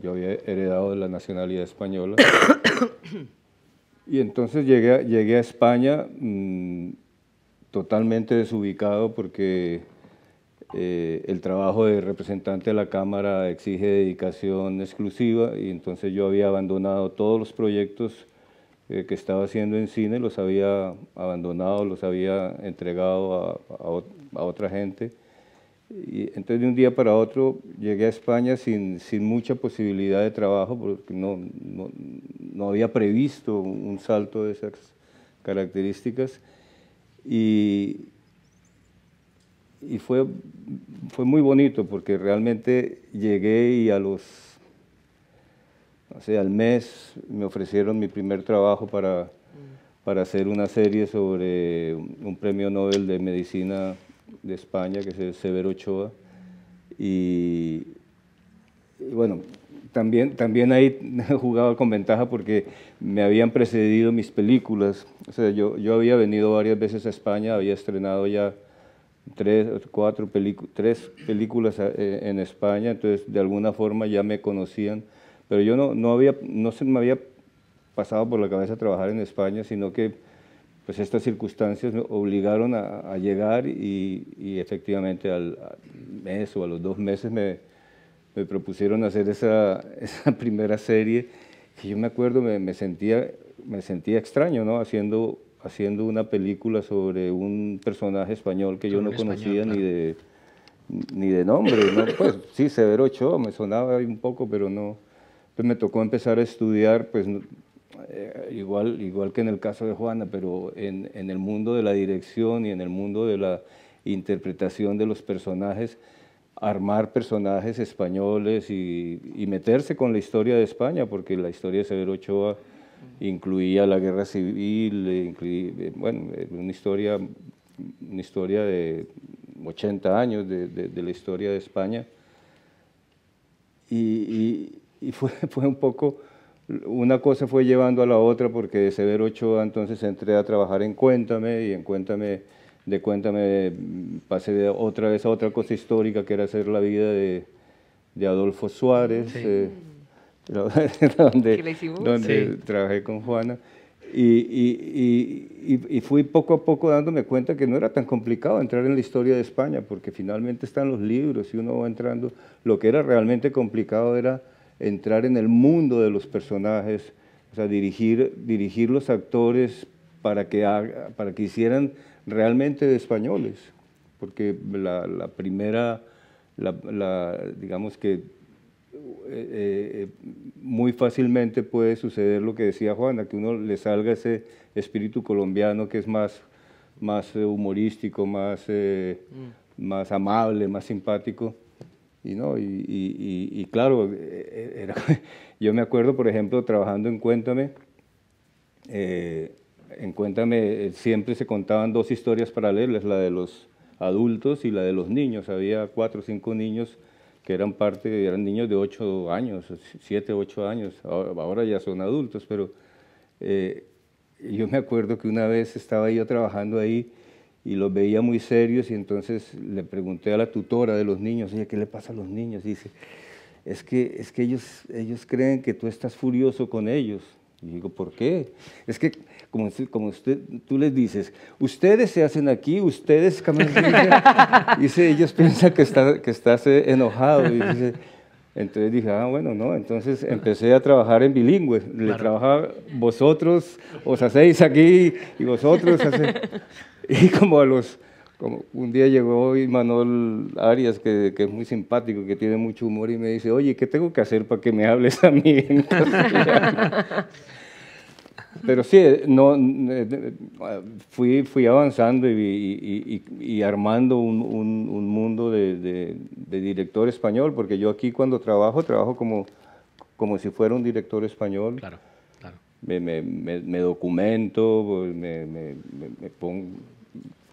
[SPEAKER 4] yo había heredado la nacionalidad española. Y entonces llegué a España totalmente desubicado porque el trabajo de representante de la Cámara exige dedicación exclusiva y entonces yo había abandonado todos los proyectos que estaba haciendo en cine, los había abandonado, los había entregado a otra gente. Y entonces de un día para otro llegué a España sin mucha posibilidad de trabajo porque no había previsto un salto de esas características y fue muy bonito porque realmente llegué y al mes me ofrecieron mi primer trabajo para hacer una serie sobre un premio Nobel de Medicina de España, que es Severo Ochoa, y bueno, también ahí jugaba con ventaja porque me habían precedido mis películas, o sea, yo había venido varias veces a España, había estrenado ya tres películas en España, entonces de alguna forma ya me conocían, pero yo no se me había pasado por la cabeza trabajar en España, sino que pues estas circunstancias me obligaron a llegar y efectivamente al mes o a los 2 meses me propusieron hacer esa primera serie, que yo me acuerdo me sentía extraño, ¿no? Haciendo una película sobre un personaje español que yo no conocía ni de nombre, ¿no? Pues sí, Severo Ochoa me sonaba un poco, pero no. Pues me tocó empezar a estudiar, pues igual que en el caso de Juana, pero en el mundo de la dirección y en el mundo de la interpretación de los personajes, armar personajes españoles y meterse con la historia de España, porque la historia de Severo Ochoa incluía la guerra civil, bueno, una historia de 80 años de la historia de España. Y fue un poco, una cosa fue llevando a la otra, porque de Severo Ochoa entonces entré a trabajar en Cuéntame, y en Cuéntame pasé otra vez a otra cosa histórica, que era hacer la vida de Adolfo Suárez,
[SPEAKER 2] Sí.
[SPEAKER 4] donde trabajé con Juana. Y fui poco a poco dándome cuenta que no era tan complicado entrar en la historia de España, porque finalmente están los libros y uno va entrando. Lo que era realmente complicado era entrar en el mundo de los personajes, o sea, dirigir los actores para que hicieran realmente de españoles, porque la primera, digamos que muy fácilmente puede suceder lo que decía Juana, que uno le salga ese espíritu colombiano que es más humorístico, más amable, más simpático. Y claro, yo me acuerdo, por ejemplo, trabajando en Cuéntame, siempre se contaban 2 historias paralelas, la de los adultos y la de los niños. Había 4 o 5 niños que eran niños de 8 años, 7, 8 años, ahora ya son adultos, pero yo me acuerdo que una vez estaba yo trabajando ahí y los veía muy serios y entonces le pregunté a la tutora de los niños, oye, ¿qué le pasa a los niños? Y dice, es que ellos creen que tú estás furioso con ellos. Y digo, ¿por qué? Es que tú les dices, ustedes se hacen aquí, ustedes dice, ellos piensan que estás enojado. Y dice, entonces dije, bueno, no, entonces empecé a trabajar en bilingüe. Claro. Le trabajaba, vosotros os hacéis aquí y vosotros hacéis. Y como un día llegó Imanol Arias, que es muy simpático, que tiene mucho humor, y me dice, oye, ¿qué tengo que hacer para que me hables a mí en castellano? Pero sí, fui avanzando y armando un mundo de director español, porque yo aquí cuando trabajo como si fuera un director español.
[SPEAKER 2] Claro, claro.
[SPEAKER 4] Me documento, pues, me pongo,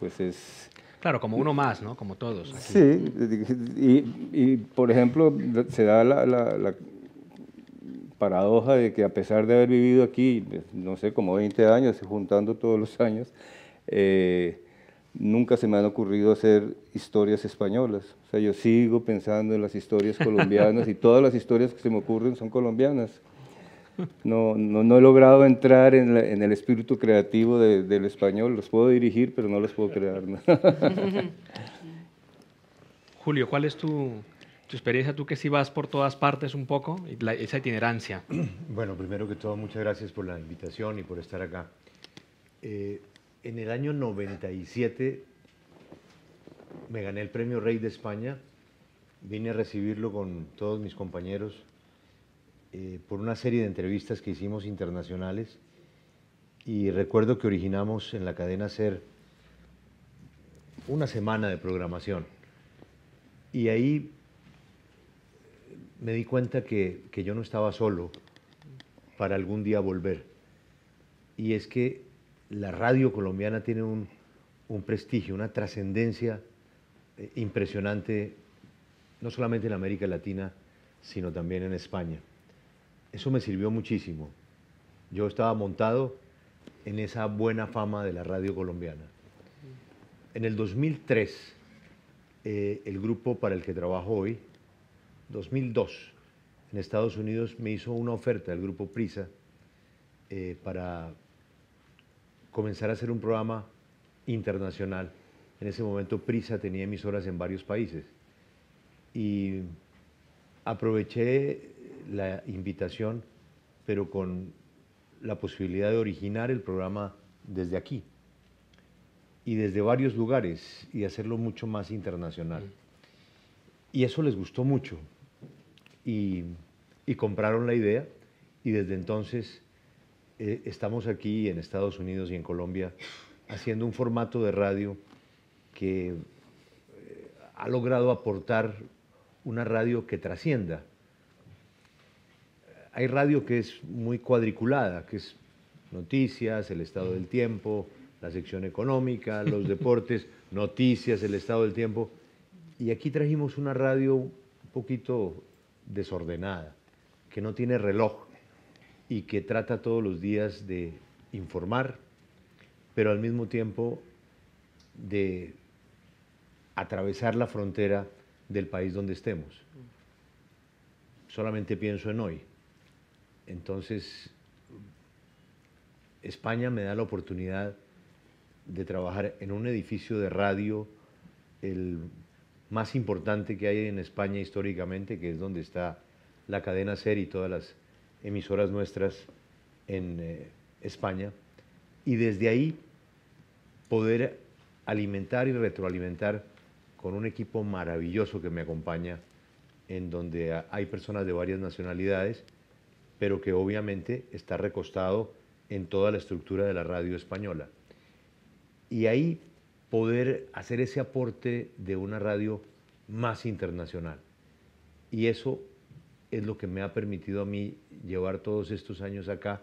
[SPEAKER 4] pues es...
[SPEAKER 2] Claro, como uno más, ¿no? Como todos. Aquí.
[SPEAKER 4] Sí, y por ejemplo, se da la paradoja de que a pesar de haber vivido aquí, no sé, como 20 años, juntando todos los años, nunca se me han ocurrido hacer historias españolas. O sea, yo sigo pensando en las historias colombianas y todas las historias que se me ocurren son colombianas. No he logrado entrar en el espíritu creativo del español. Los puedo dirigir, pero no los puedo crear.
[SPEAKER 2] Julio, ¿cuál es tu experiencia? Tú que sí vas por todas partes un poco, esa itinerancia.
[SPEAKER 5] Bueno, primero que todo, muchas gracias por la invitación y por estar acá. En el año 97 me gané el Premio Rey de España. Vine a recibirlo con todos mis compañeros por una serie de entrevistas que hicimos internacionales. Y recuerdo que originamos en la cadena SER una semana de programación. Y ahí me di cuenta que yo no estaba solo para algún día volver. Y es que la radio colombiana tiene un prestigio, una trascendencia impresionante, no solamente en América Latina, sino también en España. Eso me sirvió muchísimo. Yo estaba montado en esa buena fama de la radio colombiana. En el 2003, el grupo para el que trabajo hoy, 2002, en Estados Unidos, me hizo una oferta del grupo Prisa para comenzar a hacer un programa internacional. En ese momento Prisa tenía emisoras en varios países y aproveché la invitación, pero con la posibilidad de originar el programa desde aquí y desde varios lugares y hacerlo mucho más internacional. Y eso les gustó mucho y compraron la idea y desde entonces estamos aquí en Estados Unidos y en Colombia haciendo un formato de radio que ha logrado aportar una radio que trascienda. Hay radio que es muy cuadriculada, que es noticias, el estado del tiempo, la sección económica, los deportes, noticias, el estado del tiempo. Y aquí trajimos una radio un poquito desordenada, que no tiene reloj y que trata todos los días de informar, pero al mismo tiempo de atravesar la frontera del país donde estemos. Solamente pienso en hoy. Entonces, España me da la oportunidad de trabajar en un edificio de radio, el más importante que hay en España históricamente, que es donde está la cadena SER y todas las emisoras nuestras en España, y desde ahí poder alimentar y retroalimentar con un equipo maravilloso que me acompaña, en donde hay personas de varias nacionalidades, pero que obviamente está recostado en toda la estructura de la radio española. Y ahí poder hacer ese aporte de una radio más internacional. Y eso es lo que me ha permitido a mí llevar todos estos años acá,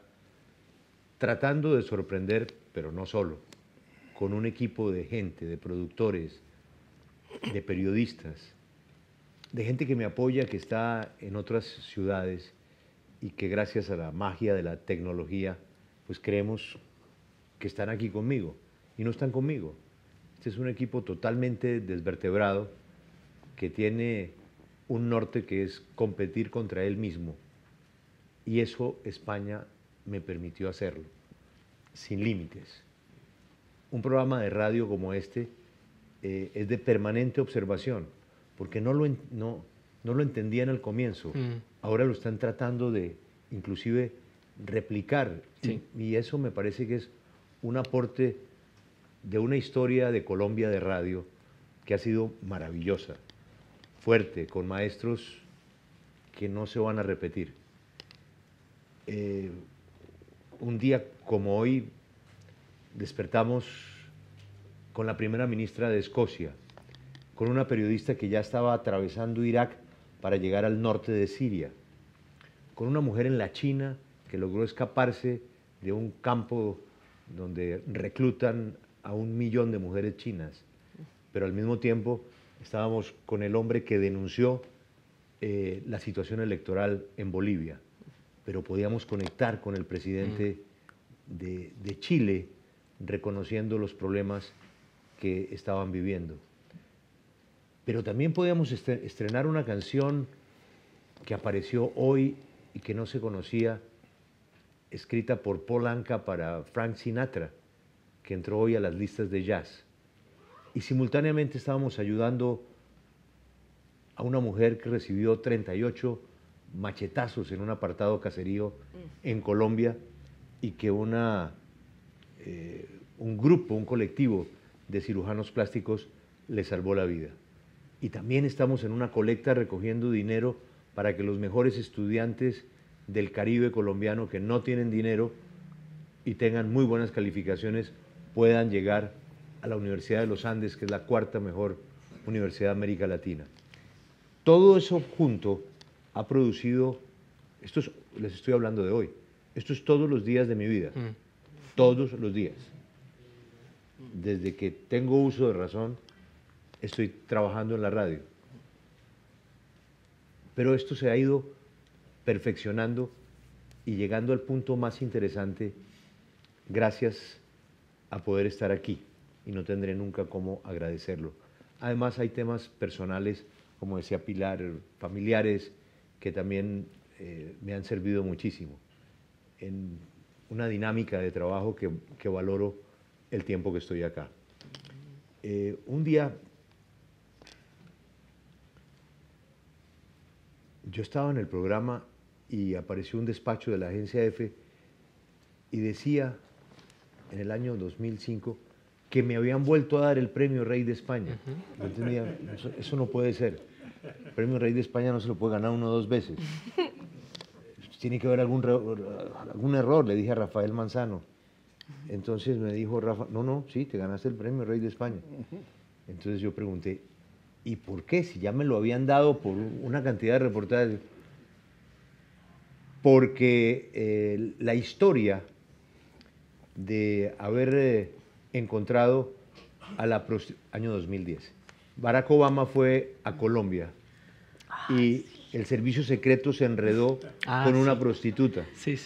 [SPEAKER 5] tratando de sorprender, pero no solo, con un equipo de gente, de productores, de periodistas, de gente que me apoya, que está en otras ciudades y que gracias a la magia de la tecnología, pues creemos que están aquí conmigo y no están conmigo. Este es un equipo totalmente desvertebrado que tiene un norte que es competir contra él mismo. Y eso España me permitió hacerlo, sin límites. Un programa de radio como este es de permanente observación, porque no lo entendían al comienzo. Ahora lo están tratando de, inclusive, replicar.
[SPEAKER 2] Sí.
[SPEAKER 5] Y eso me parece que es un aporte de una historia de Colombia de radio que ha sido maravillosa, fuerte, con maestros que no se van a repetir. Un día como hoy despertamos con la primera ministra de Escocia, con una periodista que ya estaba atravesando Irak para llegar al norte de Siria, con una mujer en la China que logró escaparse de un campo donde reclutan a 1 millón de mujeres chinas, pero al mismo tiempo estábamos con el hombre que denunció la situación electoral en Bolivia, pero podíamos conectar con el presidente de Chile, reconociendo los problemas que estaban viviendo. Pero también podíamos estrenar una canción que apareció hoy y que no se conocía, escrita por Paul Anka para Frank Sinatra, que entró hoy a las listas de jazz. Y simultáneamente estábamos ayudando a una mujer que recibió 38 machetazos en un apartado caserío en Colombia y que un grupo, un colectivo de cirujanos plásticos le salvó la vida. Y también estamos en una colecta recogiendo dinero para que los mejores estudiantes del Caribe colombiano que no tienen dinero y tengan muy buenas calificaciones puedan llegar a la Universidad de los Andes, que es la cuarta mejor universidad de América Latina. Todo eso junto ha producido, les estoy hablando de hoy, esto es todos los días de mi vida, todos los días. Desde que tengo uso de razón, estoy trabajando en la radio. Pero esto se ha ido perfeccionando y llegando al punto más interesante gracias a poder estar aquí, y no tendré nunca cómo agradecerlo. Además hay temas personales, como decía Pilar, familiares, que también me han servido muchísimo en una dinámica de trabajo que valoro el tiempo que estoy acá. Un día yo estaba en el programa y apareció un despacho de la agencia EFE y decía en el año 2005 que me habían vuelto a dar el premio Rey de España. Yo entendía, eso no puede ser. El premio Rey de España no se lo puede ganar uno o dos veces. Tiene que haber algún error, le dije a Rafael Manzano. Entonces me dijo Rafa, no, sí, te ganaste el premio Rey de España. Entonces yo pregunté, ¿y por qué? Si ya me lo habían dado por una cantidad de reportajes. Porque la historia de haber encontrado a la año 2010. Barack Obama fue a Colombia y el servicio secreto se enredó con una prostituta.
[SPEAKER 2] Sí.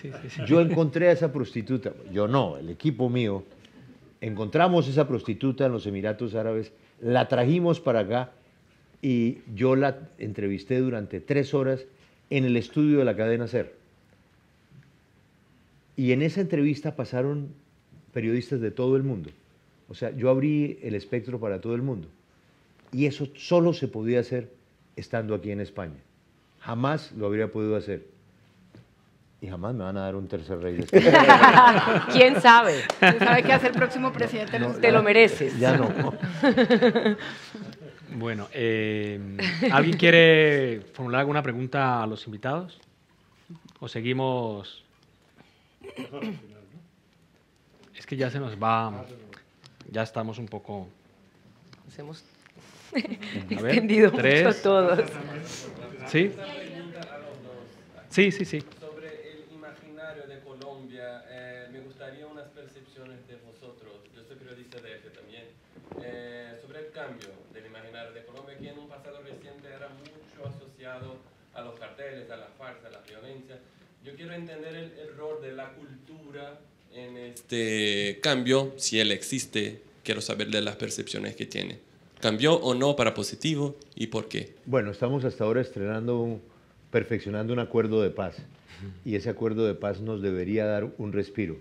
[SPEAKER 5] Yo encontré a esa prostituta, yo no, el equipo mío, encontramos esa prostituta en los Emiratos Árabes, la trajimos para acá y yo la entrevisté durante 3 horas en el estudio de la cadena SER. Y en esa entrevista pasaron periodistas de todo el mundo. O sea, yo abrí el espectro para todo el mundo. Y eso solo se podía hacer estando aquí en España. Jamás lo habría podido hacer. Y jamás me van a dar un tercer rey de España.
[SPEAKER 3] ¿Quién sabe?
[SPEAKER 6] ¿Quién sabe qué hace el próximo presidente?
[SPEAKER 3] Te lo mereces.
[SPEAKER 5] Ya no.
[SPEAKER 2] Bueno, ¿alguien quiere formular alguna pregunta a los invitados? ¿O seguimos? Es que ya se nos va, ya estamos un poco...
[SPEAKER 3] Nos hemos
[SPEAKER 2] A ver,
[SPEAKER 3] extendido
[SPEAKER 2] 3.
[SPEAKER 3] mucho todos.
[SPEAKER 2] ¿Sí? Sí.
[SPEAKER 7] Sobre el imaginario de Colombia, me gustaría unas percepciones de vosotros, yo soy periodista de EFE también, sobre el cambio del imaginario de Colombia, que en un pasado reciente era mucho asociado a los carteles, a la farsa, a la violencia. Yo quiero entender el rol de la cultura en este cambio, si él existe, quiero saber de las percepciones que tiene. ¿Cambió o no para positivo y por qué?
[SPEAKER 5] Bueno, estamos hasta ahora perfeccionando un acuerdo de paz y ese acuerdo de paz nos debería dar un respiro,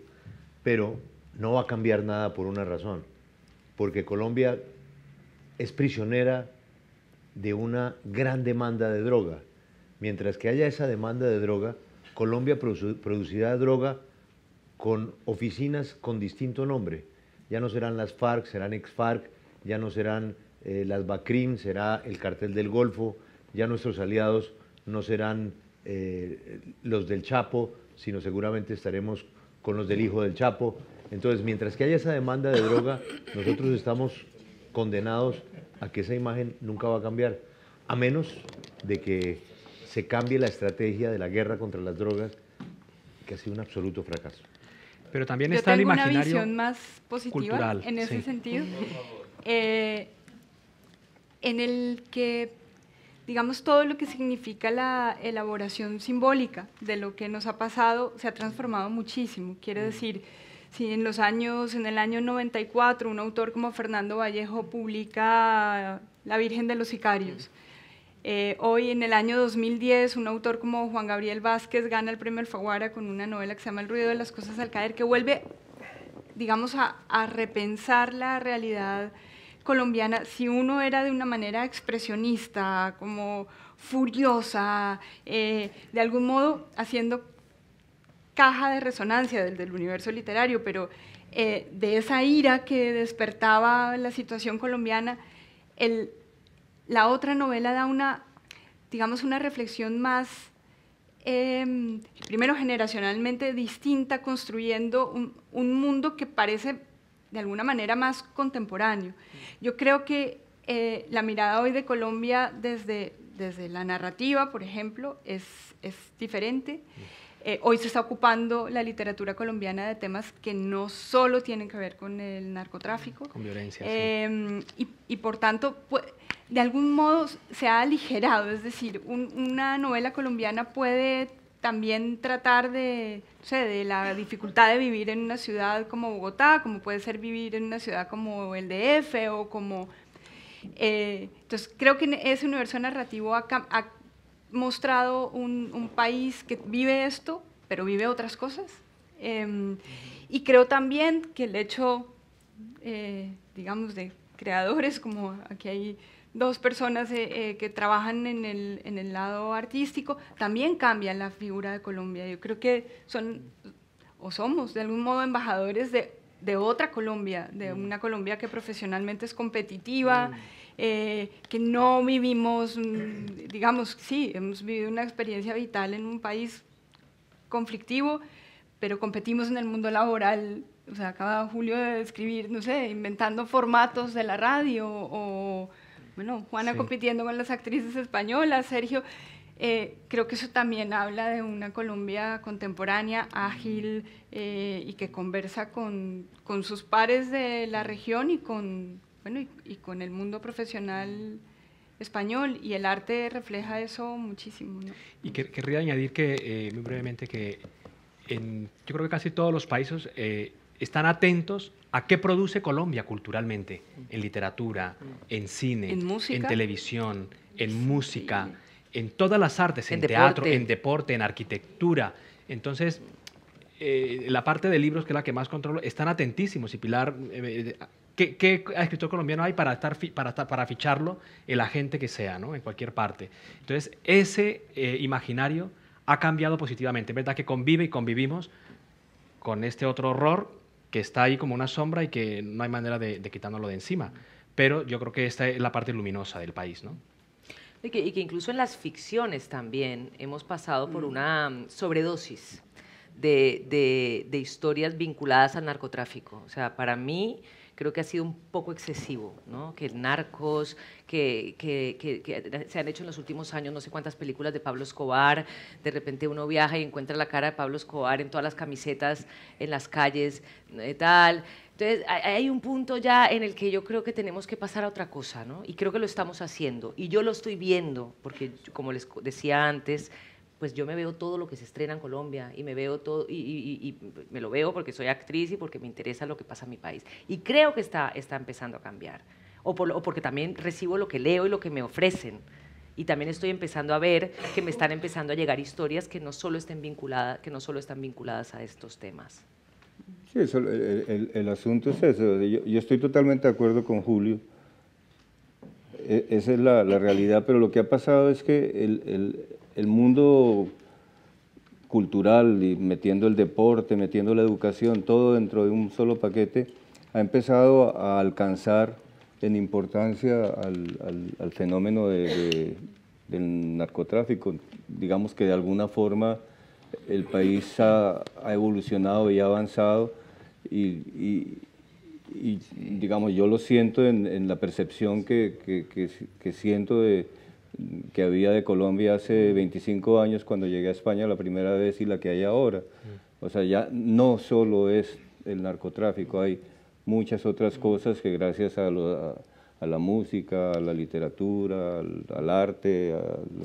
[SPEAKER 5] pero no va a cambiar nada por una razón, porque Colombia es prisionera de una gran demanda de droga. Mientras que haya esa demanda de droga, Colombia producirá droga con oficinas con distinto nombre. Ya no serán las FARC, serán ex-FARC, ya no serán las BACRIM, será el Cartel del Golfo, ya nuestros aliados no serán los del Chapo, sino seguramente estaremos con los del hijo del Chapo. Entonces, mientras que haya esa demanda de droga, nosotros estamos condenados a que esa imagen nunca va a cambiar, a menos de que se cambie la estrategia de la guerra contra las drogas, que ha sido un absoluto fracaso.
[SPEAKER 2] Pero también está el imaginario
[SPEAKER 6] una visión más positiva
[SPEAKER 2] cultural,
[SPEAKER 6] en ese
[SPEAKER 2] sí.
[SPEAKER 6] sentido, en el que, digamos, todo lo que significa la elaboración simbólica de lo que nos ha pasado se ha transformado muchísimo. Quiere decir, Sí, en el año 94, un autor como Fernando Vallejo publica La Virgen de los Sicarios. Hoy, en el año 2010, un autor como Juan Gabriel Vázquez gana el premio Alfaguara con una novela que se llama El ruido de las cosas al caer, que vuelve, digamos, a repensar la realidad colombiana. Si uno era de una manera expresionista, como furiosa, de algún modo haciendo caja de resonancia del universo literario, pero de esa ira que despertaba la situación colombiana, la otra novela da una, digamos, una reflexión más, primero generacionalmente distinta, construyendo un mundo que parece de alguna manera más contemporáneo. Yo creo que la mirada hoy de Colombia desde la narrativa, por ejemplo, es diferente. Hoy se está ocupando la literatura colombiana de temas que no solo tienen que ver con el narcotráfico.
[SPEAKER 2] Con violencia,
[SPEAKER 6] sí. Y por tanto, pues, de algún modo se ha aligerado, es decir, una novela colombiana puede también tratar de, no sé, de la dificultad de vivir en una ciudad como Bogotá, como puede ser vivir en una ciudad como el DF o como... entonces, creo que ese universo narrativo ha mostrado un país que vive esto, pero vive otras cosas. Y creo también que el hecho, digamos, de creadores, como aquí hay dos personas que trabajan en el lado artístico, también cambian la figura de Colombia. Yo creo que somos de algún modo embajadores de otra Colombia, de una Colombia que profesionalmente es competitiva, que no vivimos, digamos, sí, hemos vivido una experiencia vital en un país conflictivo, pero competimos en el mundo laboral. O sea, acaba Julio de escribir, no sé, inventando formatos de la radio, o, bueno, Juana compitiendo con las actrices españolas, Sergio. Creo que eso también habla de una Colombia contemporánea, ágil, y que conversa con sus pares de la región y con, bueno, y con el mundo profesional español, y el arte refleja eso muchísimo, ¿no?
[SPEAKER 2] Y querría añadir que, muy brevemente, que yo creo que casi todos los países están atentos a qué produce Colombia culturalmente, en literatura, en cine, en televisión, en música, en todas las artes, en teatro, en deporte, en arquitectura. Entonces, la parte de libros, que es la que más controlo, están atentísimos. Y Pilar, ¿qué escritor colombiano hay para ficharlo el agente que sea, ¿no? En cualquier parte? Entonces, ese imaginario ha cambiado positivamente. Es verdad que convive y convivimos con este otro horror que está ahí como una sombra y que no hay manera de quitárnoslo de encima. Pero yo creo que esta es la parte luminosa del país, ¿no?
[SPEAKER 3] Y que incluso en las ficciones también hemos pasado por una sobredosis de historias vinculadas al narcotráfico. O sea, para mí creo que ha sido un poco excesivo, ¿no? Que el Narcos, que se han hecho en los últimos años no sé cuántas películas de Pablo Escobar, de repente uno viaja y encuentra la cara de Pablo Escobar en todas las camisetas, en las calles, tal. Entonces, hay un punto ya en el que yo creo que tenemos que pasar a otra cosa, ¿no? Y creo que lo estamos haciendo. Y yo lo estoy viendo, porque como les decía antes, pues yo me veo todo lo que se estrena en Colombia y me veo todo, y me lo veo porque soy actriz y porque me interesa lo que pasa en mi país. Y creo que está empezando a cambiar. O porque también recibo lo que leo y lo que me ofrecen. Y también estoy empezando a ver que me están empezando a llegar historias que no solo están vinculadas a estos temas.
[SPEAKER 4] Sí, eso, el asunto es eso. Yo estoy totalmente de acuerdo con Julio. Esa es la realidad, pero lo que ha pasado es que el mundo cultural, y metiendo el deporte, metiendo la educación, todo dentro de un solo paquete, ha empezado a alcanzar en importancia al fenómeno del narcotráfico. Digamos que de alguna forma el país ha evolucionado y ha avanzado, y digamos, yo lo siento en la percepción que siento que había de Colombia hace 25 años cuando llegué a España la primera vez y la que hay ahora. O sea, ya no solo es el narcotráfico, hay muchas otras cosas que gracias a la música, a la literatura, al arte,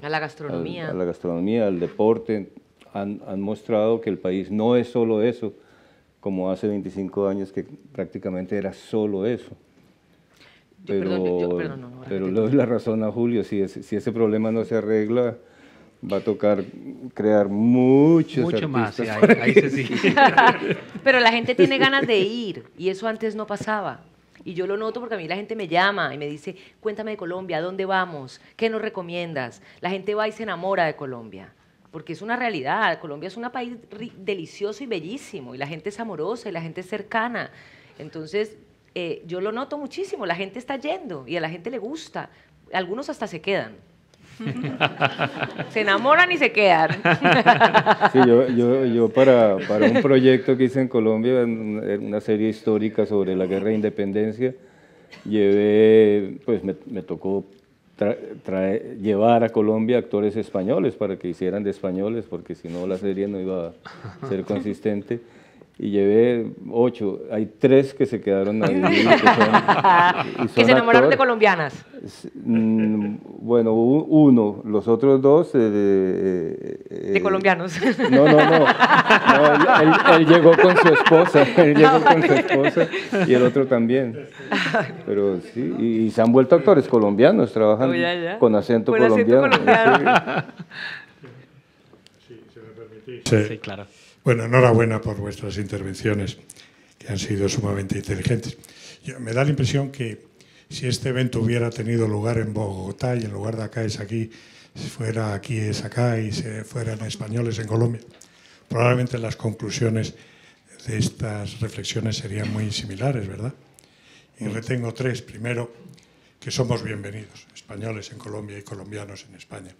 [SPEAKER 3] a la gastronomía,
[SPEAKER 4] al deporte, han mostrado que el país no es solo eso, como hace 25 años que prácticamente era solo eso. Pero le doy la razón a Julio, si ese problema no se arregla, va a tocar crear mucho
[SPEAKER 2] más, sí, sí.
[SPEAKER 3] Pero la gente tiene ganas de ir y eso antes no pasaba. Y yo lo noto porque a mí la gente me llama y me dice, cuéntame de Colombia, ¿a dónde vamos? ¿Qué nos recomiendas? La gente va y se enamora de Colombia, porque es una realidad. Colombia es un país delicioso y bellísimo y la gente es amorosa y la gente es cercana. Entonces, yo lo noto muchísimo, la gente está yendo y a la gente le gusta. Algunos hasta se quedan. Se enamoran y se quedan.
[SPEAKER 4] Sí, yo para un proyecto que hice en Colombia, una serie histórica sobre la guerra de independencia, pues me tocó llevar a Colombia actores españoles para que hicieran de españoles, porque si no la serie no iba a ser consistente. Y llevé 8, hay 3 que se quedaron ahí.
[SPEAKER 3] Que se enamoraron de colombianas.
[SPEAKER 4] Bueno, uno, los otros 2...
[SPEAKER 3] de colombianos.
[SPEAKER 4] No, él llegó con su esposa, y el otro también. Pero sí, y se han vuelto actores colombianos, trabajan con acento colombiano.
[SPEAKER 1] Sí, si me permitís.
[SPEAKER 2] Sí, claro.
[SPEAKER 1] Bueno, enhorabuena por vuestras intervenciones, que han sido sumamente inteligentes. Me da la impresión que si este evento hubiera tenido lugar en Bogotá y en lugar de acá es aquí, si fuera aquí es acá y se fueran españoles en Colombia, probablemente las conclusiones de estas reflexiones serían muy similares, ¿verdad? Y retengo 3. Primero, que somos bienvenidos, españoles en Colombia y colombianos en España,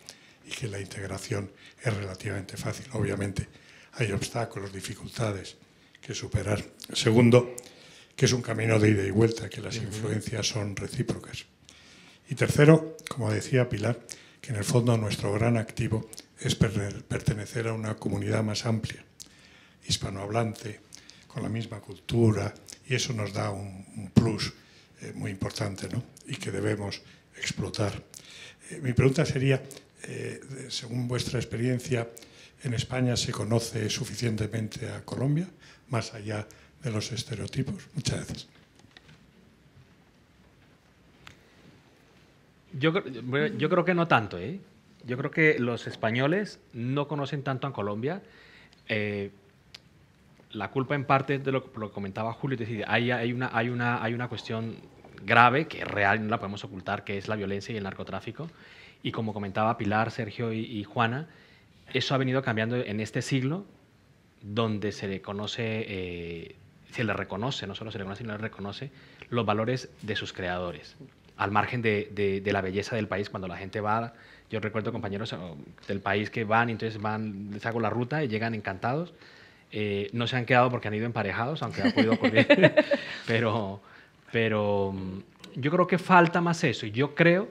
[SPEAKER 1] y que la integración es relativamente fácil, obviamente. Hay obstáculos, dificultades que superar. Segundo, que es un camino de ida y vuelta, que las influencias son recíprocas. Y tercero, como decía Pilar, que en el fondo nuestro gran activo es pertenecer a una comunidad más amplia, hispanohablante, con la misma cultura, y eso nos da un plus muy importante, ¿no? Y que debemos explotar. Mi pregunta sería, según vuestra experiencia, ¿en España se conoce suficientemente a Colombia, más allá de los estereotipos? Muchas gracias.
[SPEAKER 2] Yo creo que no tanto, ¿eh? Yo creo que los españoles no conocen tanto a Colombia. La culpa en parte de lo que comentaba Julio, es decir, hay una cuestión grave, que es real, no la podemos ocultar, que es la violencia y el narcotráfico. Y como comentaba Pilar, Sergio y Juana, eso ha venido cambiando en este siglo, donde se le reconoce, no solo se le conoce, sino se le reconoce los valores de sus creadores, al margen de la belleza del país. Cuando la gente va, yo recuerdo compañeros del país que van, y entonces les hago la ruta y llegan encantados. No se han quedado porque han ido emparejados, aunque ha podido ocurrir, pero yo creo que falta más eso, y yo creo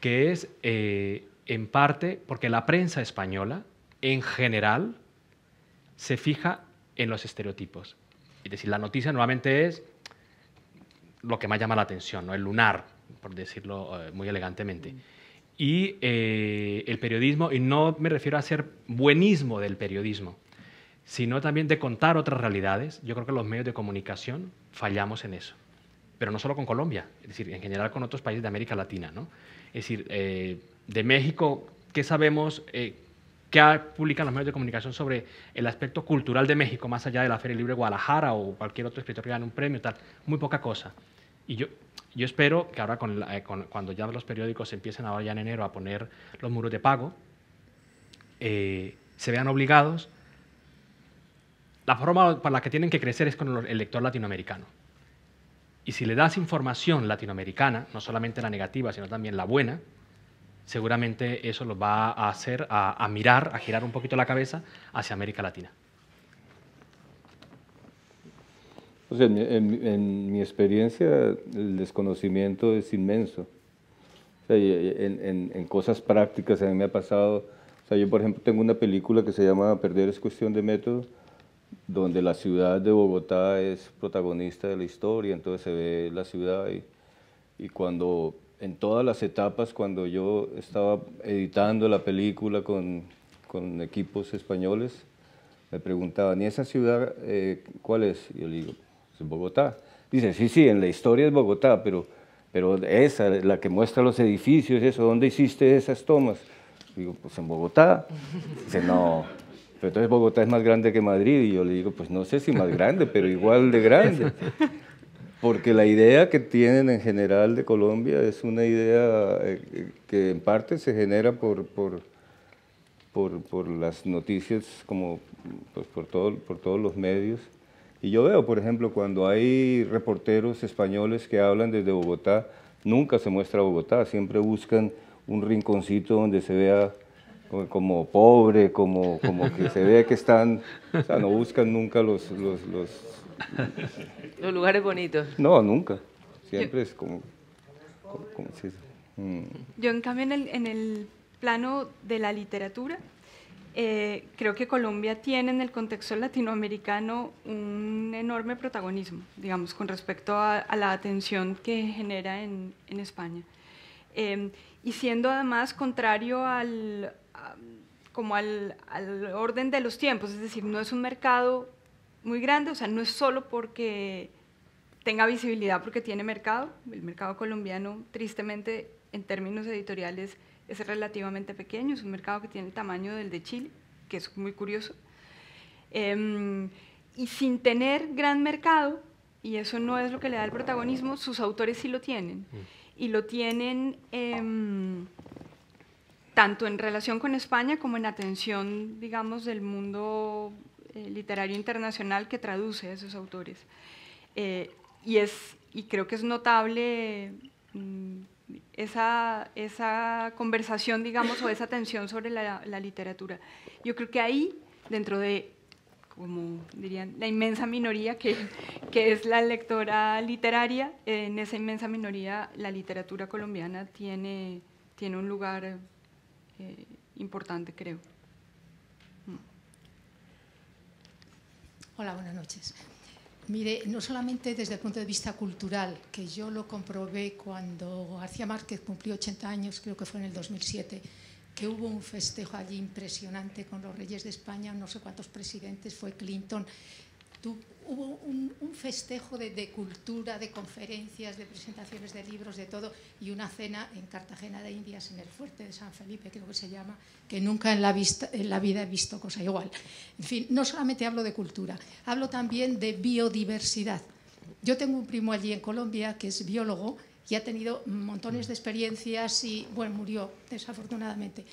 [SPEAKER 2] que es en parte porque la prensa española, en general, se fija en los estereotipos. Es decir, la noticia normalmente es lo que más llama la atención, ¿no? El lunar, por decirlo muy elegantemente. Y el periodismo, y no me refiero a hacer buenismo del periodismo, sino también de contar otras realidades. Yo creo que los medios de comunicación fallamos en eso. Pero no solo con Colombia, es decir, en general con otros países de América Latina, ¿no? Es decir, de México, ¿qué sabemos? ¿Qué publican los medios de comunicación sobre el aspecto cultural de México, más allá de la Feria Libre de Guadalajara o cualquier otro escritor que gane un premio, tal? Muy poca cosa. Y yo espero que ahora, cuando ya los periódicos empiecen ahora ya en enero a poner los muros de pago, se vean obligados. La forma para la que tienen que crecer es con el lector latinoamericano. Y si le das información latinoamericana, no solamente la negativa, sino también la buena, seguramente eso los va a hacer a mirar, a girar un poquito la cabeza hacia América Latina.
[SPEAKER 4] Pues en mi experiencia, el desconocimiento es inmenso. O sea, en cosas prácticas a mí me ha pasado. O sea, yo, por ejemplo, tengo una película que se llama Perder es cuestión de método, donde la ciudad de Bogotá es protagonista de la historia, entonces se ve la ciudad y cuando, en todas las etapas, cuando yo estaba editando la película con equipos españoles, me preguntaban, ¿y esa ciudad cuál es? Y yo le digo, es Bogotá. Dice, sí, sí, en la historia es Bogotá, pero esa, la que muestra los edificios, eso, ¿dónde hiciste esas tomas? Digo, pues en Bogotá. Dice, no, pero entonces Bogotá es más grande que Madrid. Y yo le digo, pues no sé si más grande, pero igual de grande. Porque la idea que tienen en general de Colombia es una idea que en parte se genera por las noticias, como pues, por todos los medios. Y yo veo, por ejemplo, cuando hay reporteros españoles que hablan desde Bogotá, nunca se muestra Bogotá, siempre buscan un rinconcito donde se vea como pobre, como que se vea que están, o sea, no buscan nunca los
[SPEAKER 3] lugares bonitos.
[SPEAKER 4] No, nunca, siempre es como si...
[SPEAKER 6] Yo, en cambio, en el plano de la literatura, creo que Colombia tiene en el contexto latinoamericano un enorme protagonismo, digamos, con respecto a la atención que genera en España. Y siendo además contrario al orden de los tiempos, es decir, no es un mercado muy grande, o sea, no es solo porque tenga visibilidad, porque tiene mercado. El mercado colombiano, tristemente, en términos editoriales, es relativamente pequeño, es un mercado que tiene el tamaño del de Chile, que es muy curioso. Y sin tener gran mercado, y eso no es lo que le da el protagonismo, sus autores sí lo tienen. Y lo tienen tanto en relación con España como en atención, digamos, del mundo literario internacional que traduce a esos autores. Y creo que es notable esa conversación, digamos, o esa tensión sobre la literatura. Yo creo que ahí, dentro de, como dirían, la inmensa minoría que es la lectora literaria, en esa inmensa minoría la literatura colombiana tiene un lugar importante, creo.
[SPEAKER 8] Hola, buenas noches. Mire, no solamente desde el punto de vista cultural, que yo lo comprobé cuando García Márquez cumplió 80 años, creo que fue en el 2007, que hubo un festejo allí impresionante con los reyes de España, no sé cuántos presidentes, fue Clinton. Hubo un festejo de cultura, de conferencias, de presentaciones de libros, de todo, y una cena en Cartagena de Indias, en el fuerte de San Felipe, creo que se llama, que nunca en la vida he visto cosa igual. En fin, no solamente hablo de cultura, hablo también de biodiversidad. Yo tengo un primo allí en Colombia que es biólogo y ha tenido montones de experiencias y, bueno, murió desafortunadamente,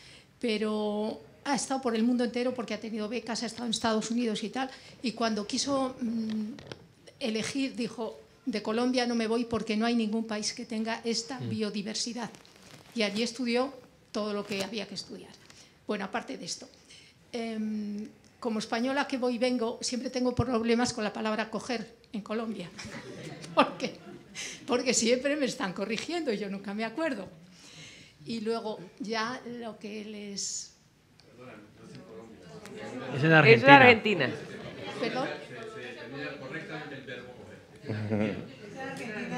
[SPEAKER 8] pero ha estado por el mundo entero porque ha tenido becas, ha estado en Estados Unidos y tal, y cuando quiso elegir, dijo, de Colombia no me voy porque no hay ningún país que tenga esta biodiversidad. Y allí estudió todo lo que había que estudiar. Bueno, aparte de esto, como española que voy y vengo, siempre tengo problemas con la palabra coger en Colombia. ¿Por qué? Porque siempre me están corrigiendo y yo nunca me acuerdo. Y luego ya lo que les...
[SPEAKER 2] Es en Argentina.
[SPEAKER 3] Es en Argentina.
[SPEAKER 8] ¿Perdón?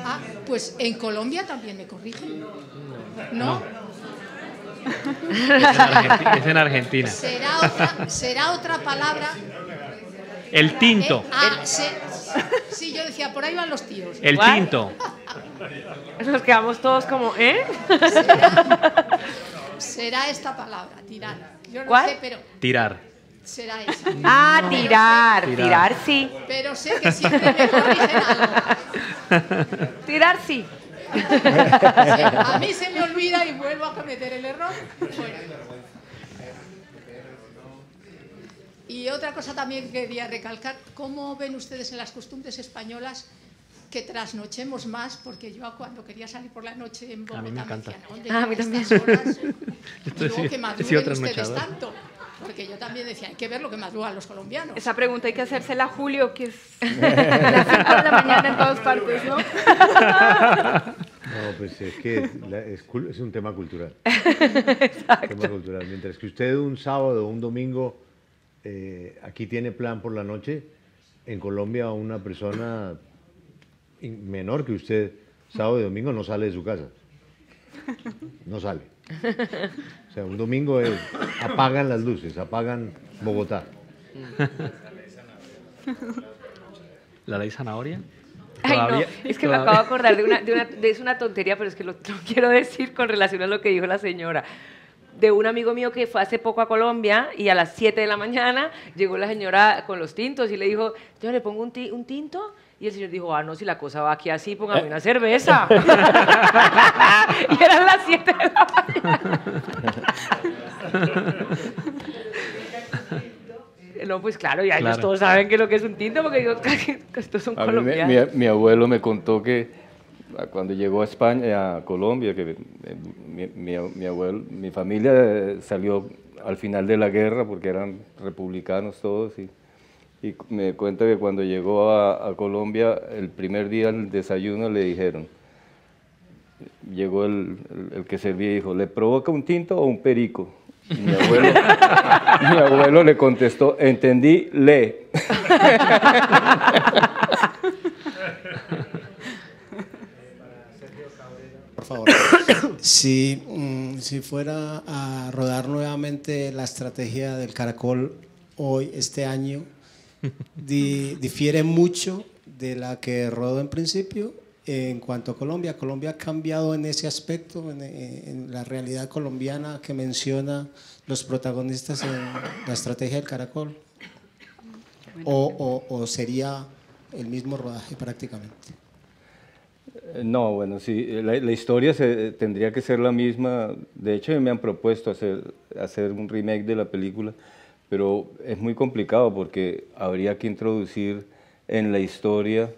[SPEAKER 8] Ah, pues en Colombia también me corrigen. ¿No?
[SPEAKER 2] Es en Argentina.
[SPEAKER 8] ¿Será otra palabra?
[SPEAKER 2] El tinto.
[SPEAKER 8] Sí, yo decía, por ahí van los tíos.
[SPEAKER 2] El
[SPEAKER 3] ¿What?
[SPEAKER 2] tinto.
[SPEAKER 3] Nos quedamos todos como, ¿eh?
[SPEAKER 8] Será esta palabra, tirar. Yo no
[SPEAKER 3] ¿Cuál?
[SPEAKER 8] sé, pero
[SPEAKER 2] Tirar.
[SPEAKER 8] será esa.
[SPEAKER 3] Ah, tirar sí.
[SPEAKER 8] Pero sé que siempre me corrigen algo.
[SPEAKER 3] Tirar sí.
[SPEAKER 8] A mí se me olvida y vuelvo a cometer el error. Bueno. Y otra cosa también que quería recalcar, ¿cómo ven ustedes en las costumbres españolas que trasnochemos más? Porque yo cuando quería salir por la noche en Bogotá
[SPEAKER 2] A mí me encanta.
[SPEAKER 8] decían, ¿dónde
[SPEAKER 3] A mí
[SPEAKER 8] van
[SPEAKER 3] también.
[SPEAKER 8] estas horas? Y
[SPEAKER 2] Esto
[SPEAKER 8] luego
[SPEAKER 2] sí,
[SPEAKER 8] que
[SPEAKER 2] he
[SPEAKER 8] madruguen
[SPEAKER 2] sido
[SPEAKER 8] ustedes
[SPEAKER 2] trasnochador.
[SPEAKER 8] tanto. Porque yo también decía, hay que ver lo que madrugan los colombianos.
[SPEAKER 6] Esa pregunta hay que hacérsela a Julio, que es las 5 de la mañana en todas partes, ¿no?
[SPEAKER 5] No, pues es que es un tema cultural.
[SPEAKER 3] Exacto.
[SPEAKER 5] Un tema cultural. Mientras que usted un sábado o un domingo aquí tiene plan por la noche, en Colombia una persona menor que usted sábado y domingo no sale de su casa. No sale. O sea, un domingo apagan las luces, apagan Bogotá.
[SPEAKER 2] ¿La ley zanahoria?
[SPEAKER 3] Ay, no,
[SPEAKER 2] Todavía-
[SPEAKER 3] es que me
[SPEAKER 2] todavía-
[SPEAKER 3] acabo de acordar es una tontería, pero es que lo quiero decir con relación a lo que dijo la señora. De un amigo mío que fue hace poco a Colombia y a las 7 de la mañana llegó la señora con los tintos y le dijo, yo le pongo un tinto. Y el señor dijo, ah, no, si la cosa va aquí así, póngame una cerveza. Y eran las 7 de la mañana. No, pues claro, ya ellos
[SPEAKER 2] Claro.
[SPEAKER 3] todos saben que lo que es un tinto, porque digo, que estos son
[SPEAKER 4] A mí
[SPEAKER 3] colombianos.
[SPEAKER 4] mi abuelo me contó que cuando llegó a España, a Colombia, que mi familia salió al final de la guerra porque eran republicanos todos y me cuenta que cuando llegó a Colombia, el primer día en el desayuno le dijeron, llegó el que servía y dijo, ¿le provoca un tinto o un perico? Y mi abuelo le contestó, entendí, lee.
[SPEAKER 9] Por favor. Si fuera a rodar nuevamente la estrategia del Caracol hoy, este año, difiere mucho de la que rodó en principio en cuanto a Colombia. Colombia ha cambiado en ese aspecto, en la realidad colombiana que menciona los protagonistas en la estrategia del Caracol. O sería el mismo rodaje prácticamente.
[SPEAKER 4] No, bueno, sí, la historia tendría que ser la misma. De hecho, me han propuesto hacer un remake de la película, pero es muy complicado porque habría que introducir en la historia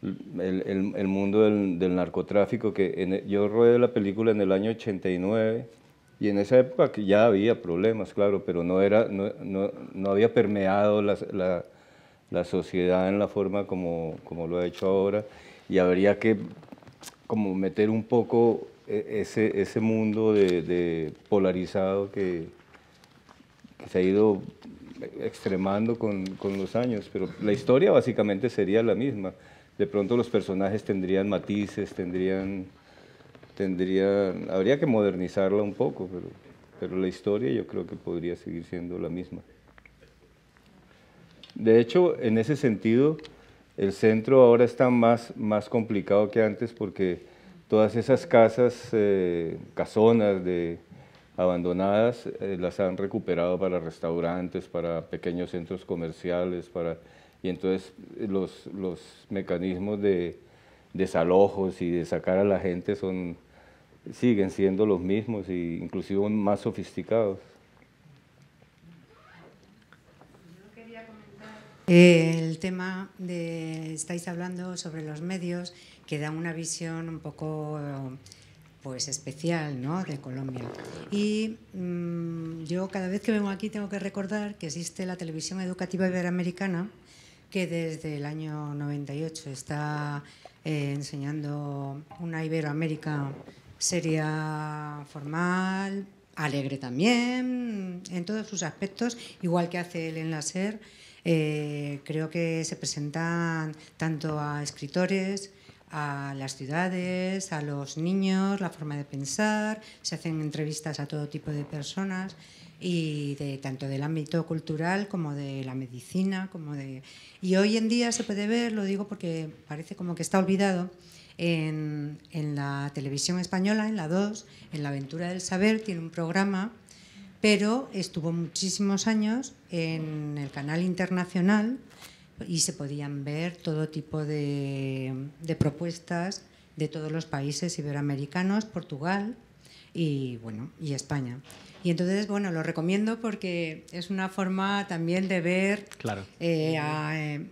[SPEAKER 4] el mundo del narcotráfico, que yo rodé la película en el año 89 y en esa época que ya había problemas, claro, pero no había permeado la sociedad en la forma como lo ha hecho ahora. Y habría que como meter un poco ese mundo de polarizado que se ha ido extremando con los años, pero la historia básicamente sería la misma. De pronto los personajes tendrían matices, habría que modernizarla un poco, pero la historia yo creo que podría seguir siendo la misma. De hecho, en ese sentido, el centro ahora está más complicado que antes porque todas esas casas, casonas abandonadas, las han recuperado para restaurantes, para pequeños centros comerciales, y entonces los mecanismos de desalojos y de sacar a la gente siguen siendo los mismos e inclusive más sofisticados.
[SPEAKER 10] El tema estáis hablando sobre los medios que dan una visión un poco pues especial, ¿no?, de Colombia. Y yo cada vez que vengo aquí tengo que recordar que existe la televisión educativa iberoamericana que desde el año 98 está enseñando una Iberoamérica seria, formal, alegre también, en todos sus aspectos, igual que hace el Enlacer. Creo que se presentan tanto a escritores, a las ciudades, a los niños, la forma de pensar, se hacen entrevistas a todo tipo de personas y tanto del ámbito cultural como de la medicina, y hoy en día se puede ver, lo digo porque parece como que está olvidado, en la televisión española, en la 2, en La Aventura del Saber, tiene un programa, pero estuvo muchísimos años en el canal internacional y se podían ver todo tipo de propuestas de todos los países iberoamericanos, Portugal y España. Y entonces, bueno, lo recomiendo porque es una forma también de ver
[SPEAKER 2] Claro.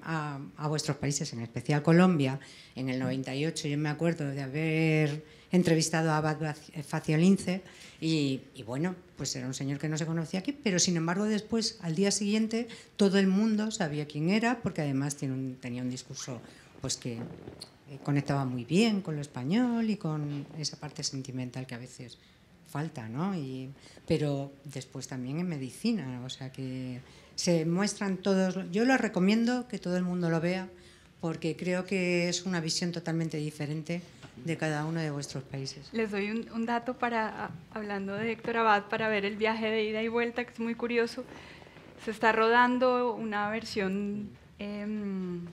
[SPEAKER 10] a vuestros países, en especial Colombia. En el 98 yo me acuerdo de haber entrevistado a Abad Faciolince y bueno, pues era un señor que no se conocía aquí, pero sin embargo después, al día siguiente, todo el mundo sabía quién era, porque además tenía un discurso pues que conectaba muy bien con lo español y con esa parte sentimental que a veces falta, ¿no? Pero después también en medicina, o sea que se muestran todos. Yo lo recomiendo que todo el mundo lo vea porque creo que es una visión totalmente diferente de cada uno de vuestros países.
[SPEAKER 6] Les doy un dato hablando de Héctor Abad, para ver el viaje de ida y vuelta, que es muy curioso. se está rodando una versión en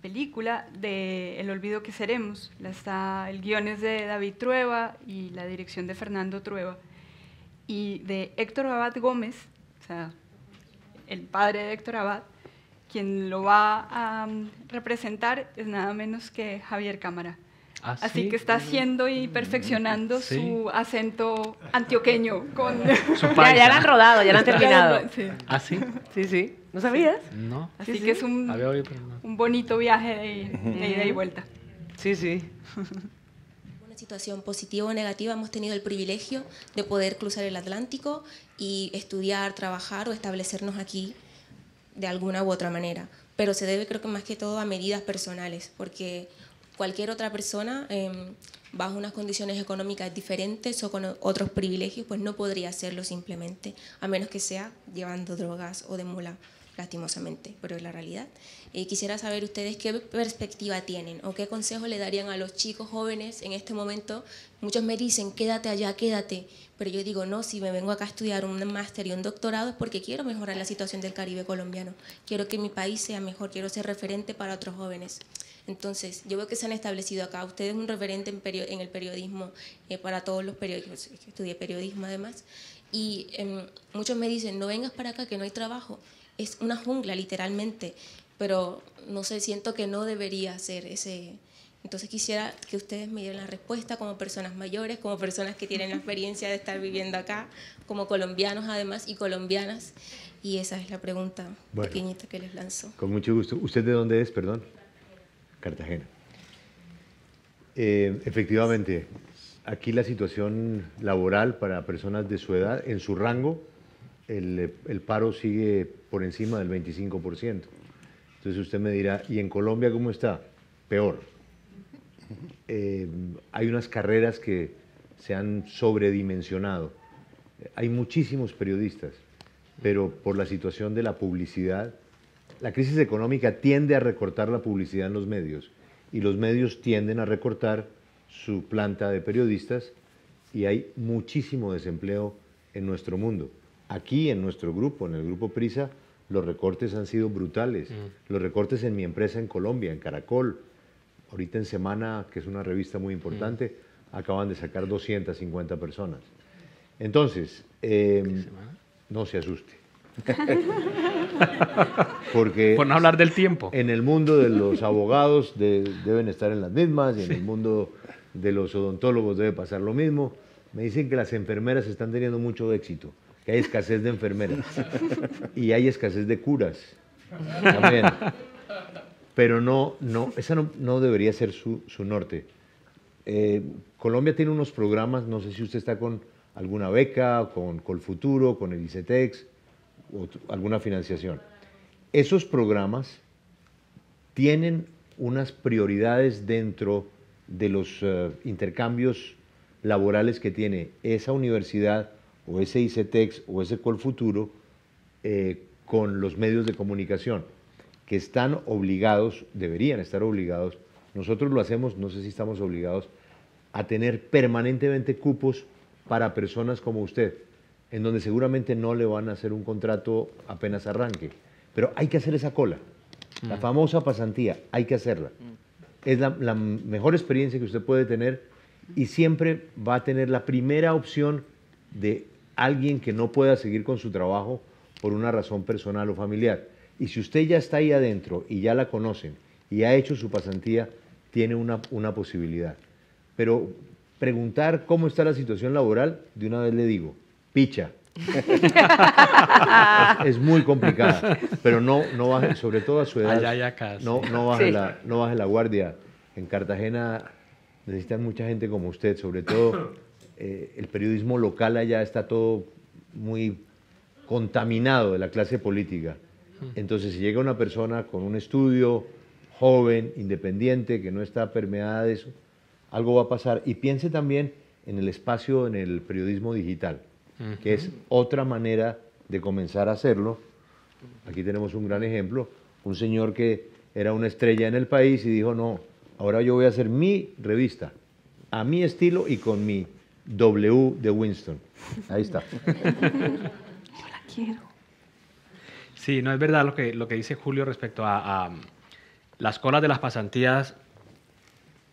[SPEAKER 6] película de El olvido que seremos. El guión es de David Trueba y la dirección de Fernando Trueba. Y de Héctor Abad Gómez, o sea, el padre de Héctor Abad, quien lo va a representar es nada menos que Javier Cámara.
[SPEAKER 2] ¿Ah,
[SPEAKER 6] Así
[SPEAKER 2] sí?
[SPEAKER 6] que está haciendo y perfeccionando su acento antioqueño.
[SPEAKER 2] Su
[SPEAKER 3] Ya
[SPEAKER 2] paisa.
[SPEAKER 3] la han rodado, ya la han terminado.
[SPEAKER 6] Sí.
[SPEAKER 2] ¿Ah, sí?
[SPEAKER 3] Sí, sí. ¿No sabías?
[SPEAKER 2] No.
[SPEAKER 6] Así que es
[SPEAKER 2] Había oído, pero no.
[SPEAKER 6] un bonito viaje de ida y vuelta.
[SPEAKER 3] Sí, sí.
[SPEAKER 11] Una situación positiva o negativa, hemos tenido el privilegio de poder cruzar el Atlántico y estudiar, trabajar o establecernos aquí de alguna u otra manera. Pero se debe, creo que más que todo, a medidas personales, porque cualquier otra persona, bajo unas condiciones económicas diferentes o con otros privilegios, pues no podría hacerlo simplemente, a menos que sea llevando drogas o de mula, lastimosamente, pero es la realidad. Quisiera saber ustedes qué perspectiva tienen o qué consejo le darían a los chicos jóvenes en este momento. Muchos me dicen, quédate allá, quédate, pero yo digo, no, si me vengo acá a estudiar un máster y un doctorado es porque quiero mejorar la situación del Caribe colombiano, quiero que mi país sea mejor, quiero ser referente para otros jóvenes. Entonces, yo veo que se han establecido acá. Usted es un referente en el periodismo para todos los periodistas. Estudié periodismo además. Y muchos me dicen, no vengas para acá que no hay trabajo. Es una jungla, literalmente. Pero no sé, siento que no debería ser ese. Entonces quisiera que ustedes me dieran la respuesta como personas mayores, como personas que tienen la experiencia de estar viviendo acá, como colombianos además y colombianas. Y esa es la pregunta pequeñita que les lanzo.
[SPEAKER 5] Con mucho gusto. ¿Usted de dónde es, perdón? Cartagena. Efectivamente, aquí la situación laboral para personas de su edad, en su rango, el paro sigue por encima del 25%. Entonces usted me dirá, ¿y en Colombia cómo está? Peor. Hay unas carreras que se han sobredimensionado. Hay muchísimos periodistas, pero por la situación de la publicidad, la crisis económica tiende a recortar la publicidad en los medios y los medios tienden a recortar su planta de periodistas y hay muchísimo desempleo en nuestro mundo. Aquí en nuestro grupo, en el grupo Prisa, los recortes han sido brutales. Los recortes en mi empresa en Colombia, en Caracol, ahorita en Semana, que es una revista muy importante, acaban de sacar 250 personas. Entonces, no se asuste. Porque
[SPEAKER 2] por no hablar del tiempo.
[SPEAKER 5] En el mundo de los abogados deben estar en las mismas y en el mundo de los odontólogos debe pasar lo mismo. Me dicen que las enfermeras están teniendo mucho éxito, que hay escasez de enfermeras y hay escasez de curas también. Pero esa no debería ser su norte. Colombia tiene unos programas, no sé si usted está con alguna beca, con Colfuturo, con el ICETEX, o alguna financiación. Esos programas tienen unas prioridades dentro de los intercambios laborales que tiene esa universidad o ese ICETEX o ese Colfuturo con los medios de comunicación, que están obligados, deberían estar obligados, nosotros lo hacemos, no sé si estamos obligados, a tener permanentemente cupos para personas como usted, en donde seguramente no le van a hacer un contrato apenas arranque. Pero hay que hacer esa cola. La famosa pasantía, hay que hacerla. Es la mejor experiencia que usted puede tener y siempre va a tener la primera opción de alguien que no pueda seguir con su trabajo por una razón personal o familiar. Y si usted ya está ahí adentro y ya la conocen y ha hecho su pasantía, tiene una posibilidad. Pero preguntar cómo está la situación laboral, de una vez le digo, picha. Es muy complicada, pero no baje, sobre todo a su edad, no baje la guardia. En Cartagena necesitan mucha gente como usted, sobre todo el periodismo local allá está todo muy contaminado de la clase política. Entonces, si llega una persona con un estudio, joven, independiente, que no está permeada de eso, algo va a pasar. Y piense también en el espacio, en el periodismo digital, que es otra manera de comenzar a hacerlo. Aquí tenemos un gran ejemplo, un señor que era una estrella en el país y dijo, no, ahora yo voy a hacer mi revista, a mi estilo y con mi W de Winston. Ahí está.
[SPEAKER 6] Yo la quiero.
[SPEAKER 2] Sí, no es verdad lo que dice Julio respecto a las colas de las pasantías.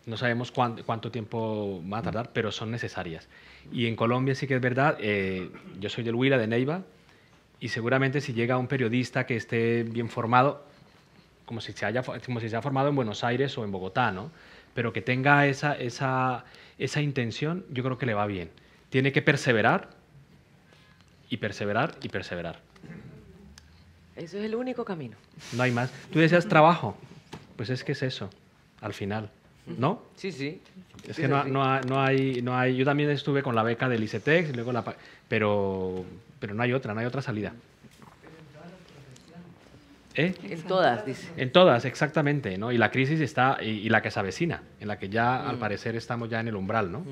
[SPEAKER 2] No sabemos cuánto tiempo va a tardar, pero son necesarias. Y en Colombia sí que es verdad. Yo soy del Huila, de Neiva, y seguramente si llega un periodista que esté bien formado, como si se ha formado en Buenos Aires o en Bogotá, ¿no? Pero que tenga esa intención, yo creo que le va bien. Tiene que perseverar y perseverar y perseverar.
[SPEAKER 3] Eso es el único camino.
[SPEAKER 2] No hay más. Tú decías trabajo, pues es que es eso, al final, ¿no?
[SPEAKER 3] Sí, sí.
[SPEAKER 2] Es que no hay... Yo también estuve con la beca del ICETEX, y luego pero no hay otra salida.
[SPEAKER 3] En todas, dice.
[SPEAKER 2] En todas, exactamente, ¿no? Y la crisis está, y la que se avecina, en la que ya al parecer estamos ya en el umbral, ¿no?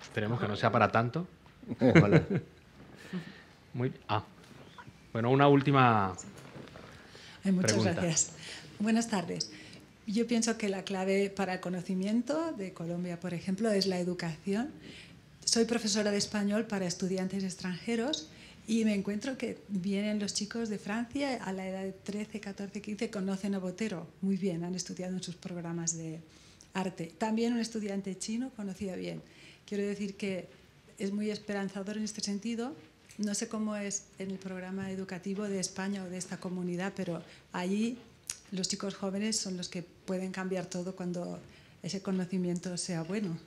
[SPEAKER 2] Esperemos que no sea para tanto.
[SPEAKER 5] Ojalá.
[SPEAKER 2] Bueno, una última
[SPEAKER 12] Muchas
[SPEAKER 2] pregunta.
[SPEAKER 12] gracias. Buenas tardes. Yo pienso que la clave para el conocimiento de Colombia, por ejemplo, es la educación. Soy profesora de español para estudiantes extranjeros y me encuentro que vienen los chicos de Francia a la edad de 13, 14, 15, conocen a Botero muy bien, han estudiado en sus programas de arte. También un estudiante chino conocía bien. Quiero decir que es muy esperanzador en este sentido. No sé cómo es en el programa educativo de España o de esta comunidad, pero allí los chicos jóvenes son los que pueden cambiar todo cuando ese conocimiento sea bueno.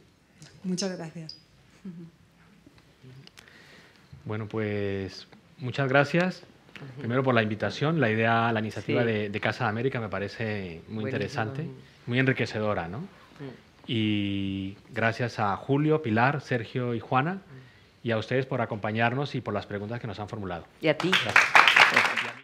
[SPEAKER 12] Muchas gracias.
[SPEAKER 2] Bueno, pues muchas gracias. Primero por la invitación, la iniciativa
[SPEAKER 3] Sí.
[SPEAKER 2] de Casa de América me parece muy
[SPEAKER 3] Buenísimo.
[SPEAKER 2] interesante, muy enriquecedora, ¿no? Y gracias a Julio, Pilar, Sergio y Juana, y a ustedes por acompañarnos y por las preguntas que nos han formulado.
[SPEAKER 3] Y a ti.
[SPEAKER 2] Gracias.